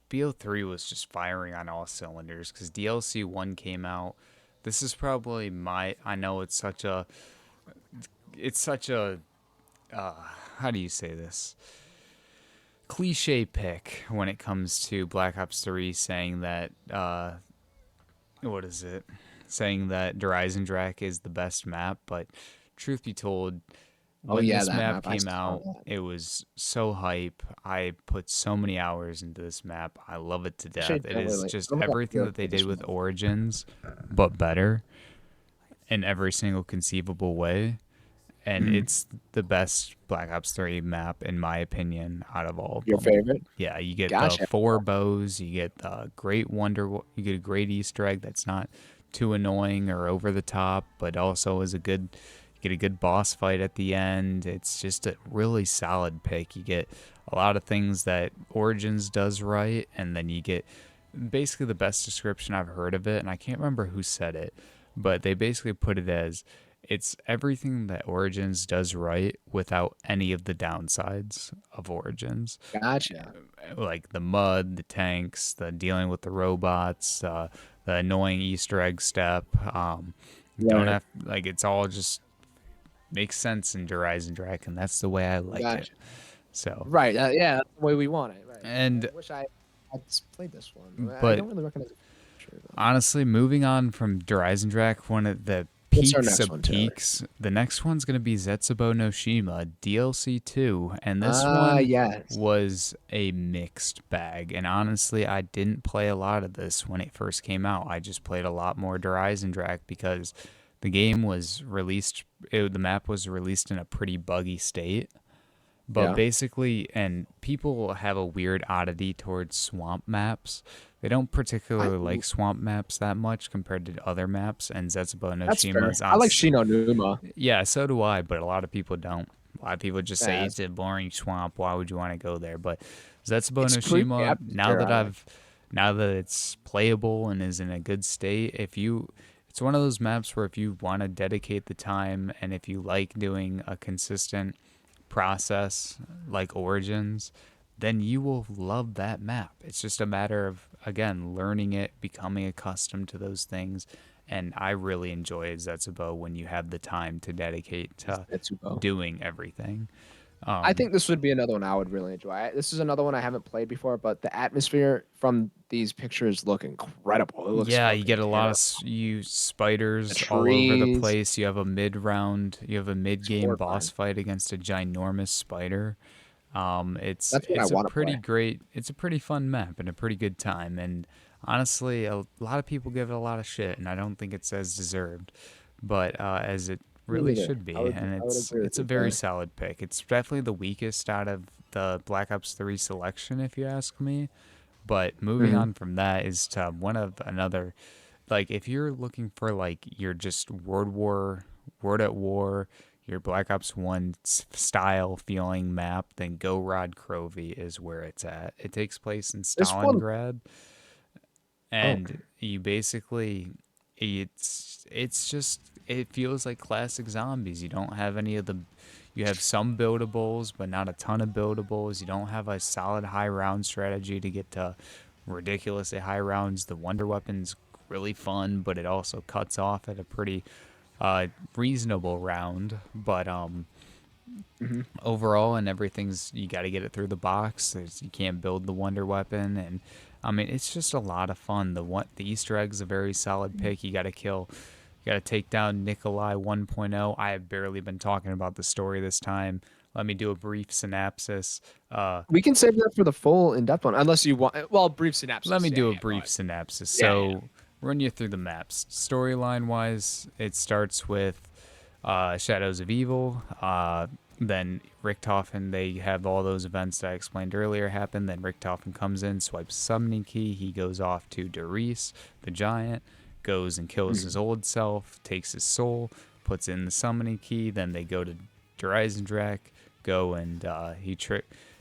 BO3 was just firing on all cylinders because DLC 1 came out. This is probably I know it's such a how do you say this? Cliche pick when it comes to Black Ops 3 saying that what is it? Saying that Drak is the best map, but truth be told, Oh when yeah, this that map map. I came saw out, that. it was so hype. I put so many hours into this map. I love it to Actually, death. It don't is really. just I don't think I've everything ever that they played did this with one. Origins, but better in every single conceivable way. And Mhm. it's the best Black Ops 3 map, in my opinion, out of all of Your them. favorite? Yeah, you get the Gotcha. 4 bows, you get the you get a great Easter egg that's not too annoying or over the top, but also is you get a good boss fight at the end. It's just a really solid pick. You get a lot of things that Origins does right, and then you get basically the best description I've heard of it, and I can't remember who said it, but they basically put it as it's everything that Origins does right without any of the downsides of Origins, Gotcha. like the mud, the tanks, the dealing with the robots, the annoying Easter egg step. Don't Right. have like it's all just makes sense in Drak, and that's the way I like it. Gotcha. So, Right. Yeah, that's the way we want it. Right. I and wish I had played this one. I but don't really recognize it. Sure, though. honestly, moving on from Drak, one of the What's our peaks next of one, Taylor? peaks, the next one's going to be Zetsubo no Shima DLC 2. And this one Yes. was a mixed bag. And honestly, I didn't play a lot of this when it first came out. I just played a lot more Drak because the game was the map was released in a pretty buggy state. But Yeah. basically, and people have a weird oddity towards swamp maps. They don't I particularly like swamp maps that much compared to other maps. And Zetsubo no That's Shima fair. is I on. like Shino Numa. Yeah, so do I, but a lot of people don't. A lot of people just say Yeah, it's a boring swamp. Why would you want to go there? But Zetsubo it's no creepy Shima, atmosphere. I like. now that it's playable and is in a good state, it's one of those maps where if you want to dedicate the time and if you like doing a consistent process like Origins, then you will love that map. It's just a matter of, again, learning it, becoming accustomed to those things. And I really enjoy Zetsubo when you have the time to dedicate to Tetsubo. doing everything. I think this would be another one I would really enjoy. This is another one I haven't played before, but the atmosphere from these pictures look incredible. It looks Yeah, you get fucking a lot of terrible. you The spiders all over the trees, place. You have a mid it's game boss horrifying. fight against a ginormous spider. That's what I want to play. It's a pretty fun map and a pretty good time. And honestly, a lot of people give it a lot of shit, and I don't think it's as deserved. but as it Me really neither. should I be, would and I would it's agree with it's a you very there. solid pick. It's definitely the weakest out of the Black Ops 3 selection, if you ask me. But moving Hmm. on from that is to one of another, like if you're looking for like your just World at War, your Black Ops 1 style feeling map, then Go Rod Crovy is where it's at. It takes place in This one, Stalingrad, and okay. you basically it's just it feels like classic zombies. You don't have any of the you have some buildables, but not a ton of buildables. You don't have a solid high round strategy to get to ridiculously high rounds. The wonder weapon's really fun, but it also cuts off at a pretty reasonable round. But Hmm. overall, and everything's you got to get it through the box. You can't build the wonder weapon, and I mean it's just a lot of fun. The Easter egg's a very solid pick. You got to take down Nikolai 1.0. I have barely been talking about the story this time. Let me do a brief synopsis. We can save that for the full in-depth one, unless you want. Well, brief Let me synopsis. Yeah, do a yeah. Go brief ahead. synopsis. Yeah, yeah. So, run you through the maps. Storyline wise, it starts with Shadows of Evil. Then Richtofen, they have all those events that I explained earlier happen. Then Richtofen comes in, swipes a summoning key. He goes off to Darius, the giant, goes and kills his Mhm. old self, takes his soul, puts in the summoning key. Then they go to Dreisendrach, go and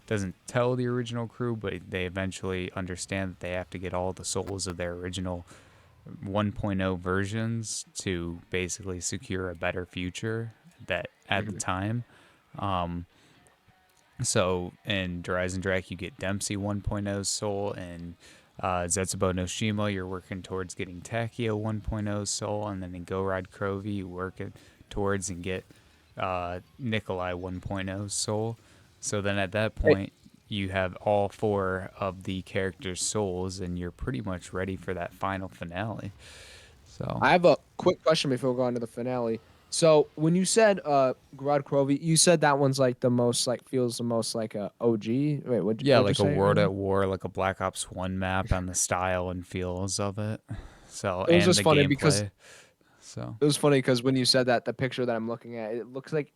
doesn't tell the original crew, but they eventually understand that they have to get all the souls of their original 1.0 versions to basically secure a better future that at the Mhm. time. So in Dreisendrach, you get Dempsey 1.0's soul, and Zetsubo no Shima, you're working towards getting Takio 1.0's soul, and then in Go Ride Crovy, you work it towards and get Nikolai 1.0's soul. So then at that Hey, point, you have all four of the characters' souls, and you're pretty much ready for that final finale. So, I have a quick question before we go on to the finale. So when you said Grad Krovi, you said that one's like the most like feels the most like a OG. Wait, yeah, what'd you like a say World earlier? at War, like a Black Ops 1 map and the style and feels of it. So, It was and just the funny because gameplay. So, when you said that, the picture that I'm looking at, it looks like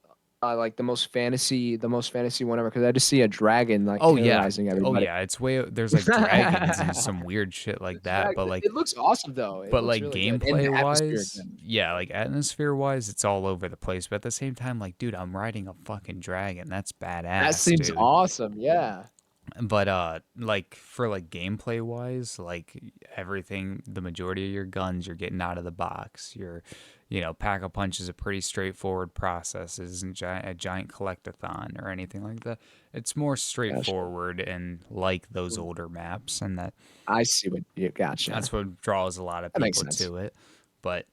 the most fantasy one ever. Because I just see a dragon like oh yeah, terrorizing oh everybody. yeah, it's way there's like dragons and some weird shit The like that, drag, but like it looks awesome though. It looks really good, and gameplay the atmosphere wise, again. yeah, like atmosphere wise, it's all over the place. But at the same time, like, dude, I'm riding a fucking dragon. That's That badass, seems dude. awesome. Yeah. But like for like gameplay wise, like everything, the majority of your guns you're getting out of the box. Pack a punch is a pretty straightforward process. It isn't a giant collectathon or anything like that. It's more Gotcha. straightforward and like those older maps, and I see what you that's gotcha. what draws a lot of That makes people sense. to it. But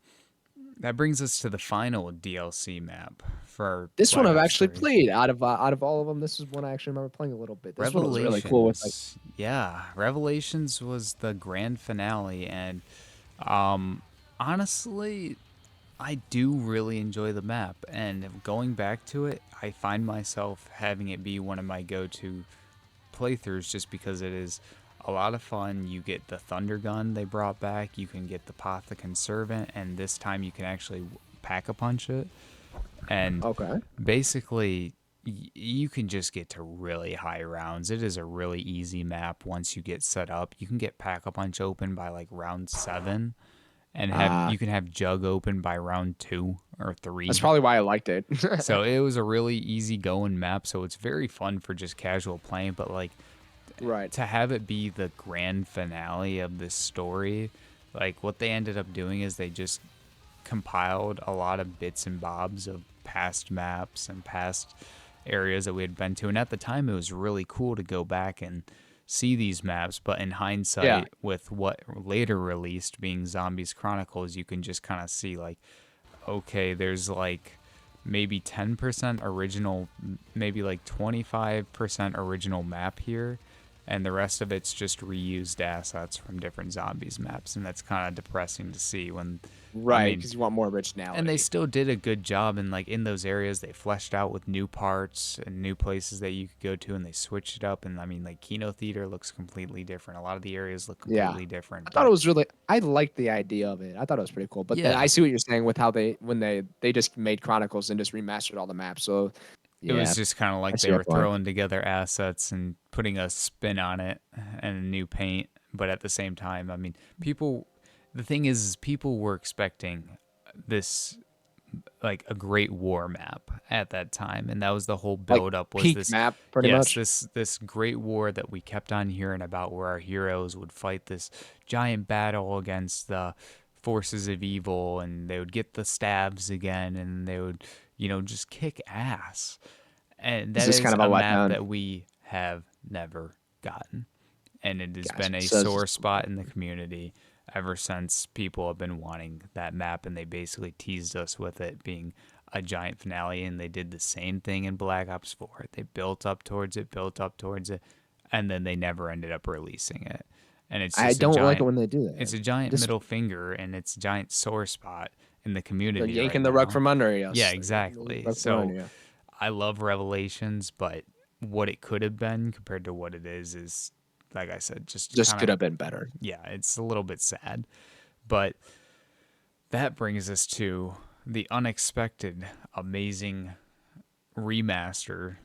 that brings us to the final DLC map for This one Black I've Ops actually 3. played out of all of them. This is one I actually remember playing a little bit. This one was really cool with like Revelations. Yeah, Revelations was the grand finale, and honestly, I do really enjoy the map. And going back to it, I find myself having it be one of my go-to playthroughs just because it is a lot of fun. You get the Thunder Gun they brought back, you can get the Pothican Servant, and this time you can actually pack a punch it. And okay. basically, you can just get to really high rounds. It is a really easy map once you get set up. You can get pack a punch open by like round 7, and Uh you can have jug open by round 2 or that's 3. probably why I liked it. So it was a really easy going map. So it's very fun for just casual playing. But like Right. to have it be the grand finale of this story, like what they ended up doing is they just compiled a lot of bits and bobs of past maps and past areas that we had been to. And at the time, it was really cool to go back and see these maps. But in Yeah. hindsight, with what later released being Zombies Chronicles, you can just kind of see, like, okay, there's like maybe 10% original, maybe like 25% original map here. and the rest of it's just reused assets from different zombies maps, and that's kind of depressing to see when, I Right, mean, because you want more and they originality. still did a good job, and like in those areas they fleshed out with new parts and new places that you could go to, and they switched it up. And I mean, like Kino Theater looks completely different, a lot of the areas look Yeah. completely different, I thought but it was really. I liked the idea of it. I thought it was pretty cool. But then I yeah, see what you're saying with how they just made Chronicles and just remastered all the maps. So it was yeah, just kind of I like see they your were point. throwing together assets and putting a spin on it and a new paint. But at the same time, I mean, people, the thing is people were expecting this, like a great war map at that time, and that was the whole Like build up, was peak this, map, pretty yes, much. this great war that we kept on hearing about, where our heroes would fight this giant battle against the forces of evil, and they would get the stabs again, and they would, just kick ass. And This that is kind is of a a map letdown. that we have never gotten, and it has Gotcha. been a So sore spot in the community ever since people have been wanting that map, and they basically teased us with it being a giant finale, and they did the same thing in Black Ops 4. They built up towards it, and then they never ended up releasing it. And I don't like it when they do that. it's a giant Just middle finger, and it's a giant sore spot in the they're community right yanking the rug now. from under Yeah, us. They're yanking the exactly. rug from So under you. I love Revelations, but what it could have been compared to what it is, like I said, just Just kind could of, have been better. yeah, it's a little bit sad. But that brings us to the unexpected, amazing remaster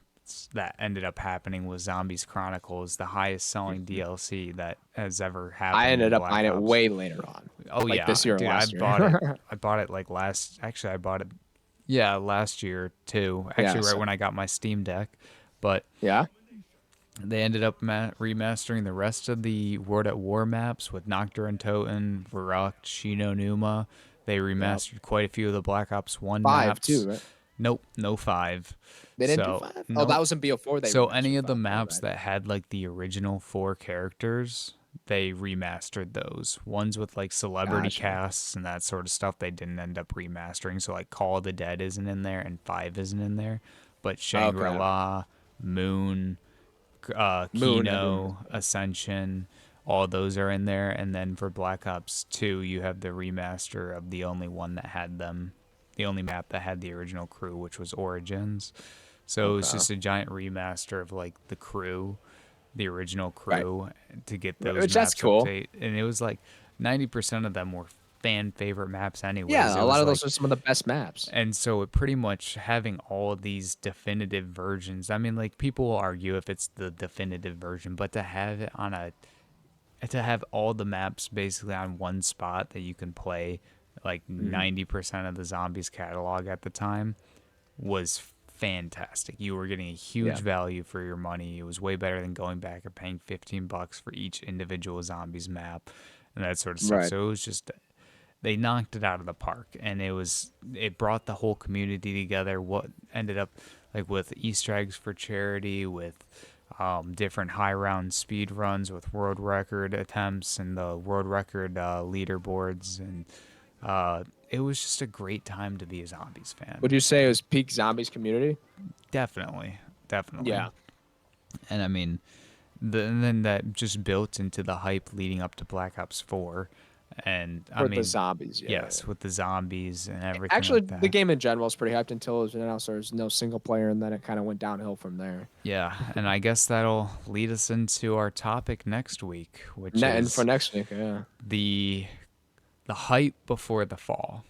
that ended up happening with Zombies Chronicles, the highest selling DLC that has ever I happened in ended up Black buying it Ops. way later on, Oh like yeah, this year or dude, I last bought it. year. I bought it like last. Actually, I bought it. Yeah, last year too. Yeah. Actually, right when I got my Steam Deck. But Yeah. they ended up remastering the rest of the World at War maps with Nocturne Toten, Varrock, Shino Numa. They Yep. remastered quite a few of the Black Ops 1 5 too, maps. right? Nope, no 5. They didn't do So, 5? Oh, that nope. was in BO4 they So any remastered of the 5. My maps bad. that had like the original 4 characters, they remastered those. Ones with like celebrity Gotcha. casts and that sort of stuff, they didn't end up remastering. So like Call of the Dead isn't in there and 5 isn't in there. But Okay. Shangri-La, Moon, Moon, everyone was Kino, Ascension, all those are in there. And then for Black Ops 2, you have the remaster of the only one that had them, the only map that had the original crew, which was Origins. So it was okay. just a giant remaster of like the crew, the original Right. crew, to get those Which that's maps cool. update. And it was like 90% of them were fan favorite maps anyways. Yeah, It a lot was of those like, are some of the best maps. and so it pretty much having all of these definitive versions. I mean, like people will argue if it's the definitive version, but to have it on a, to have all the maps basically on one spot that you can play, like Mhm. 90% of the Zombies catalog at the time, was fantastic. You were getting a huge Yeah. value for your money. It was way better than going back and paying $15 for each individual Zombies map and that sort of stuff. Right. So it was just, they knocked it out of the park, and it brought the whole community together. What ended up like with Easter eggs for charity, with different high round speed runs, with world record attempts and the world record leaderboards, and it was just a great time to be a Zombies fan. Would you say it was peak zombies community? Definitely, definitely. Yeah. And I mean, and then that just built into the hype leading up to Black Ops 4. And I For the mean, zombies, yeah. yes, with the zombies and everything Actually, like the that. game in general was pretty hyped until it was announced there was no single player, and then it kind of went downhill from there. Yeah, and I guess that'll lead us into our topic next week, which And for is next week, yeah. the the hype before the fall.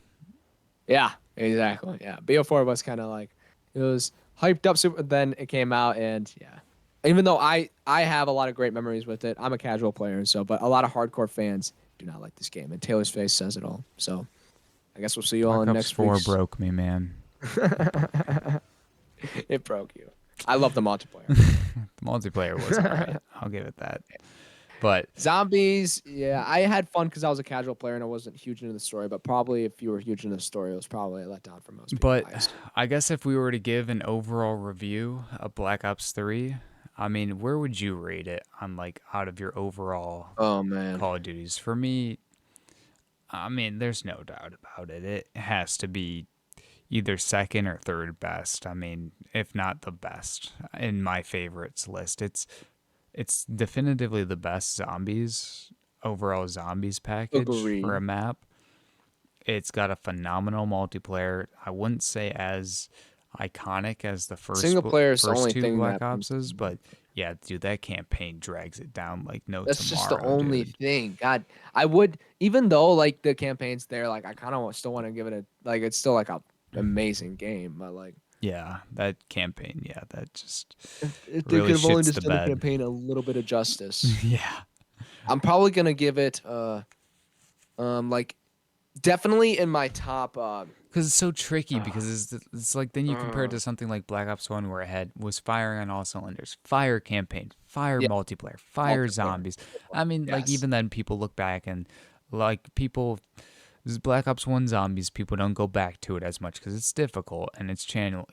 Yeah, exactly. Yeah. BO4 was kind of like, it was hyped up super, then it came out, and yeah. Even though I have a lot of great memories with it, I'm a casual player, and so, but a lot of hardcore fans do not like this game, and Taylor's face says it all. So I guess we'll see you all Black in Ops next 4 week's. broke me, man. It broke you. I love the multiplayer. The multiplayer was alright. I'll give it that. But Zombies, yeah, I had fun because I was a casual player and I wasn't huge into the story. But probably if you were huge into the story, it was probably a letdown for most people. but I guess if we were to give an overall review of Black Ops 3, I mean, where would you rate it on like out of your overall Oh man, Call of Duties? For me, I mean, there's no doubt about it. It has to be either second or third best. I mean, if not the best in my favorites list. It's it's definitively the best zombies overall zombies package for a Agree. map. It's got a phenomenal multiplayer. I wouldn't say as iconic as the Single player is the first only two thing Black that Opses, but yeah, dude, that campaign drags it down like no that's just the tomorrow, only dude. thing. God, I would even though like the campaign's there, like I kind of still want to give it a like it's still like a amazing game, but like Yeah, that campaign, yeah, that just if they really could have only shits just the done the bed. campaign a little bit of justice. Yeah, I'm probably gonna give it like definitely in my top because it's so tricky. uh, Because it's like then you compare it uh to something like Black Ops One, where it had was firing on all cylinders, fire campaign, fire yeah, multiplayer, fire multiplayer. zombies. I mean, like Yes. even then, people look back and like people. This is Black Ops One zombies. People don't go back to it as much because it's difficult and it's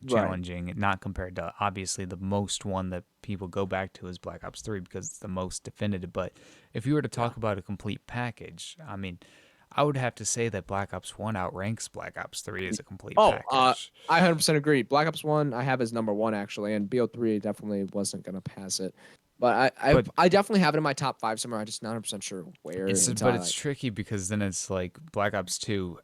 Right. challenging. Not compared to obviously the most one that people go back to is Black Ops Three because it's the most definitive. But if you were to Yeah. talk about a complete package, I mean, I would have to say that Black Ops 1 outranks Black Ops 3 as a complete Oh, package. I 100% agree. Black Ops 1 I have as number 1 actually, and BO3 definitely wasn't going to pass it. But But I definitely have it in my top 5 somewhere. I'm just not 100% sure where until I it's like tricky because then it's like Black Ops 2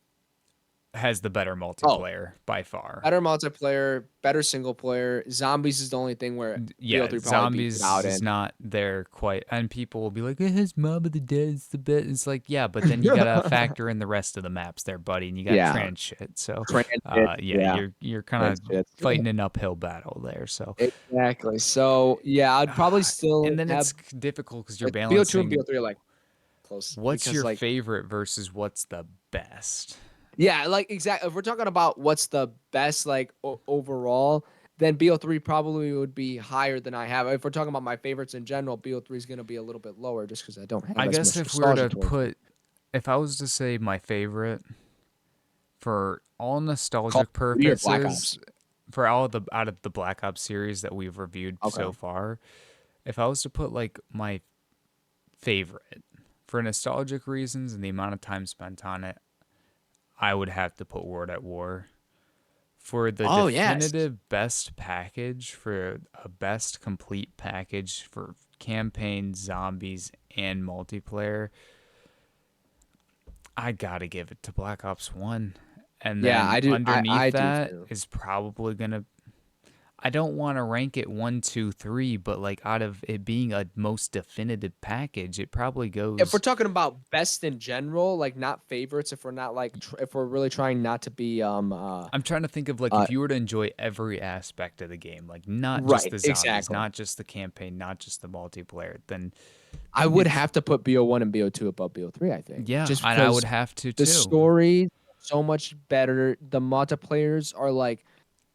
has the better oh, multiplayer by far. better multiplayer, better single player. Zombies is the only thing where Yeah, BO3 probably beats it zombies out is in. not there quite, and people will be like, "It has Mob of the Dead, it's the best." It's like, yeah, but then you gotta factor in the rest of the maps there, buddy, and you got Yeah, trans shit. So, Transit, yeah, yeah, you're kind of Transit. fighting an uphill battle there. So, Exactly. So, yeah, I'd probably and still then have it's difficult because you're like BO2 and balancing BO3 are like close what's because your like favorite versus what's the best. yeah, like exactly. If we're talking about what's the best like overall, then BO3 probably would be higher than I have. If we're talking about my favorites in general, BO3 is going to be a little bit lower just because I don't I have as guess much if we were nostalgia to towards it. put, if I was to say my favorite for all Call of nostalgic Duty or Black purposes, Ops. for all of the out of the Black Ops series that we've reviewed so Okay. far, if I was to put like my favorite for nostalgic reasons and the amount of time spent on it, I would have to put World at War. For the Oh yes. definitive best package, for a best complete package for campaign, zombies, and multiplayer, I gotta give it to Black Ops 1. And Yeah, then I do. underneath I do that too. is probably gonna, I don't want to rank it one, two, three, but like out of it being a most definitive package, it probably If we're goes. talking about best in general, like not favorites, if we're not like if we're really trying not to be I'm trying to think of like uh if you were to enjoy every aspect of the game, like not just right, the zombies, exactly. not just the campaign, not just the multiplayer, then I would it's have to put BO1 and BO2 above BO3, I think. yeah, Just and I would because have to the too. stories are so much better. The multiplayers are like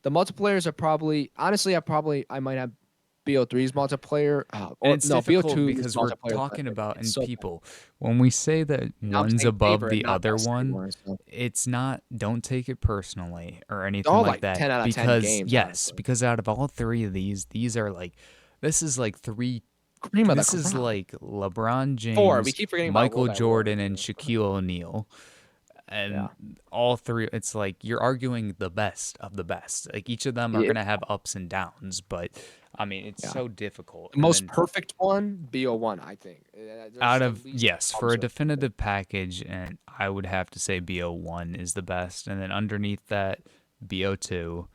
the multiplayers are probably honestly I might have BO3's multiplayer And or it's no difficult BO2's because we're multiplayer is talking better. about It's in so bad. people when we say that And I'm one's saying above favorite, the not other best one, anymore. So it's not, don't take it personally or they're anything all like like that 10 out of 10 because games, yes, honestly. because out of all three of these are like, this is like three, Cream of the this is crop. like LeBron Four. We James, keep forgetting about Michael World at War. Jordan, and Shaquille O'Neal. Yeah. And all three, it's like you're arguing the best of the best. Like each of them are Yeah. going to have ups and downs, but I mean, it's Yeah. so difficult. The And most then perfect one, BO1, I think. There's out the of, least yes, for problems a with it. definitive package, and I would have to say BO1 is the best, and then underneath that BO2,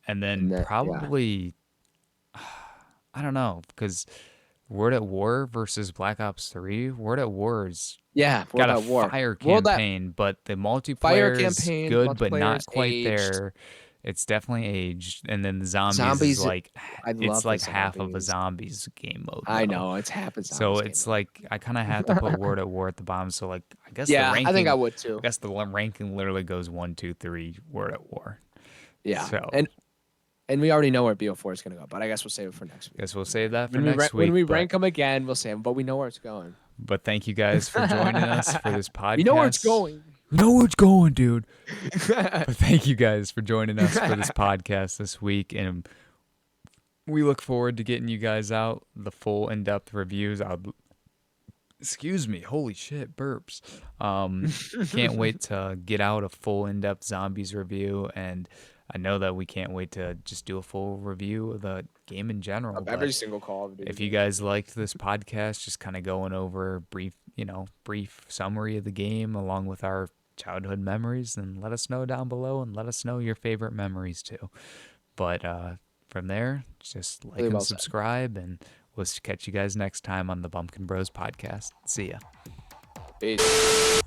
and then And that, yeah. probably, I don't know, because World at War versus Black Ops 3, World at War is Yeah, got World a at War. fire World at campaign, but the Fire multiplayer is campaign, good but multiplayer not is quite aged. there. It's definitely aged, and then the zombies is Zombies, like, I it's love the like half of a zombies. zombies game mode I though. know, it's half a So zombies game it's like I kind of have to put mode. Word at War at the bottom. So like Yeah, I think I would I too. guess the ranking literally goes one, two, three, Word at War. Yeah. So And we already know where BO4 is gonna go, but I guess we'll save it for next week. guess we'll save that for When we next when week. we But rank them again, we'll save them, but we know where it's going. thank you guys for joining us for this We know where it's podcast. going. We know where it's going, dude. But thank you guys for joining us for this podcast this week, and we look forward to getting you guys out the full in-depth reviews. Excuse me, holy shit, burps. Can't wait to get out a full in-depth zombies review, and I know that we can't wait to just do a full review of the game in general. Of every But single Call of Duty if you game. guys liked this podcast, just kind of going over brief summary of the game along with our childhood memories, then let us know down below and let us know your favorite memories too. But from there, just like Really and well said. subscribe, and we'll catch you guys next time on the Bumpkin Bros podcast. See ya. Peace.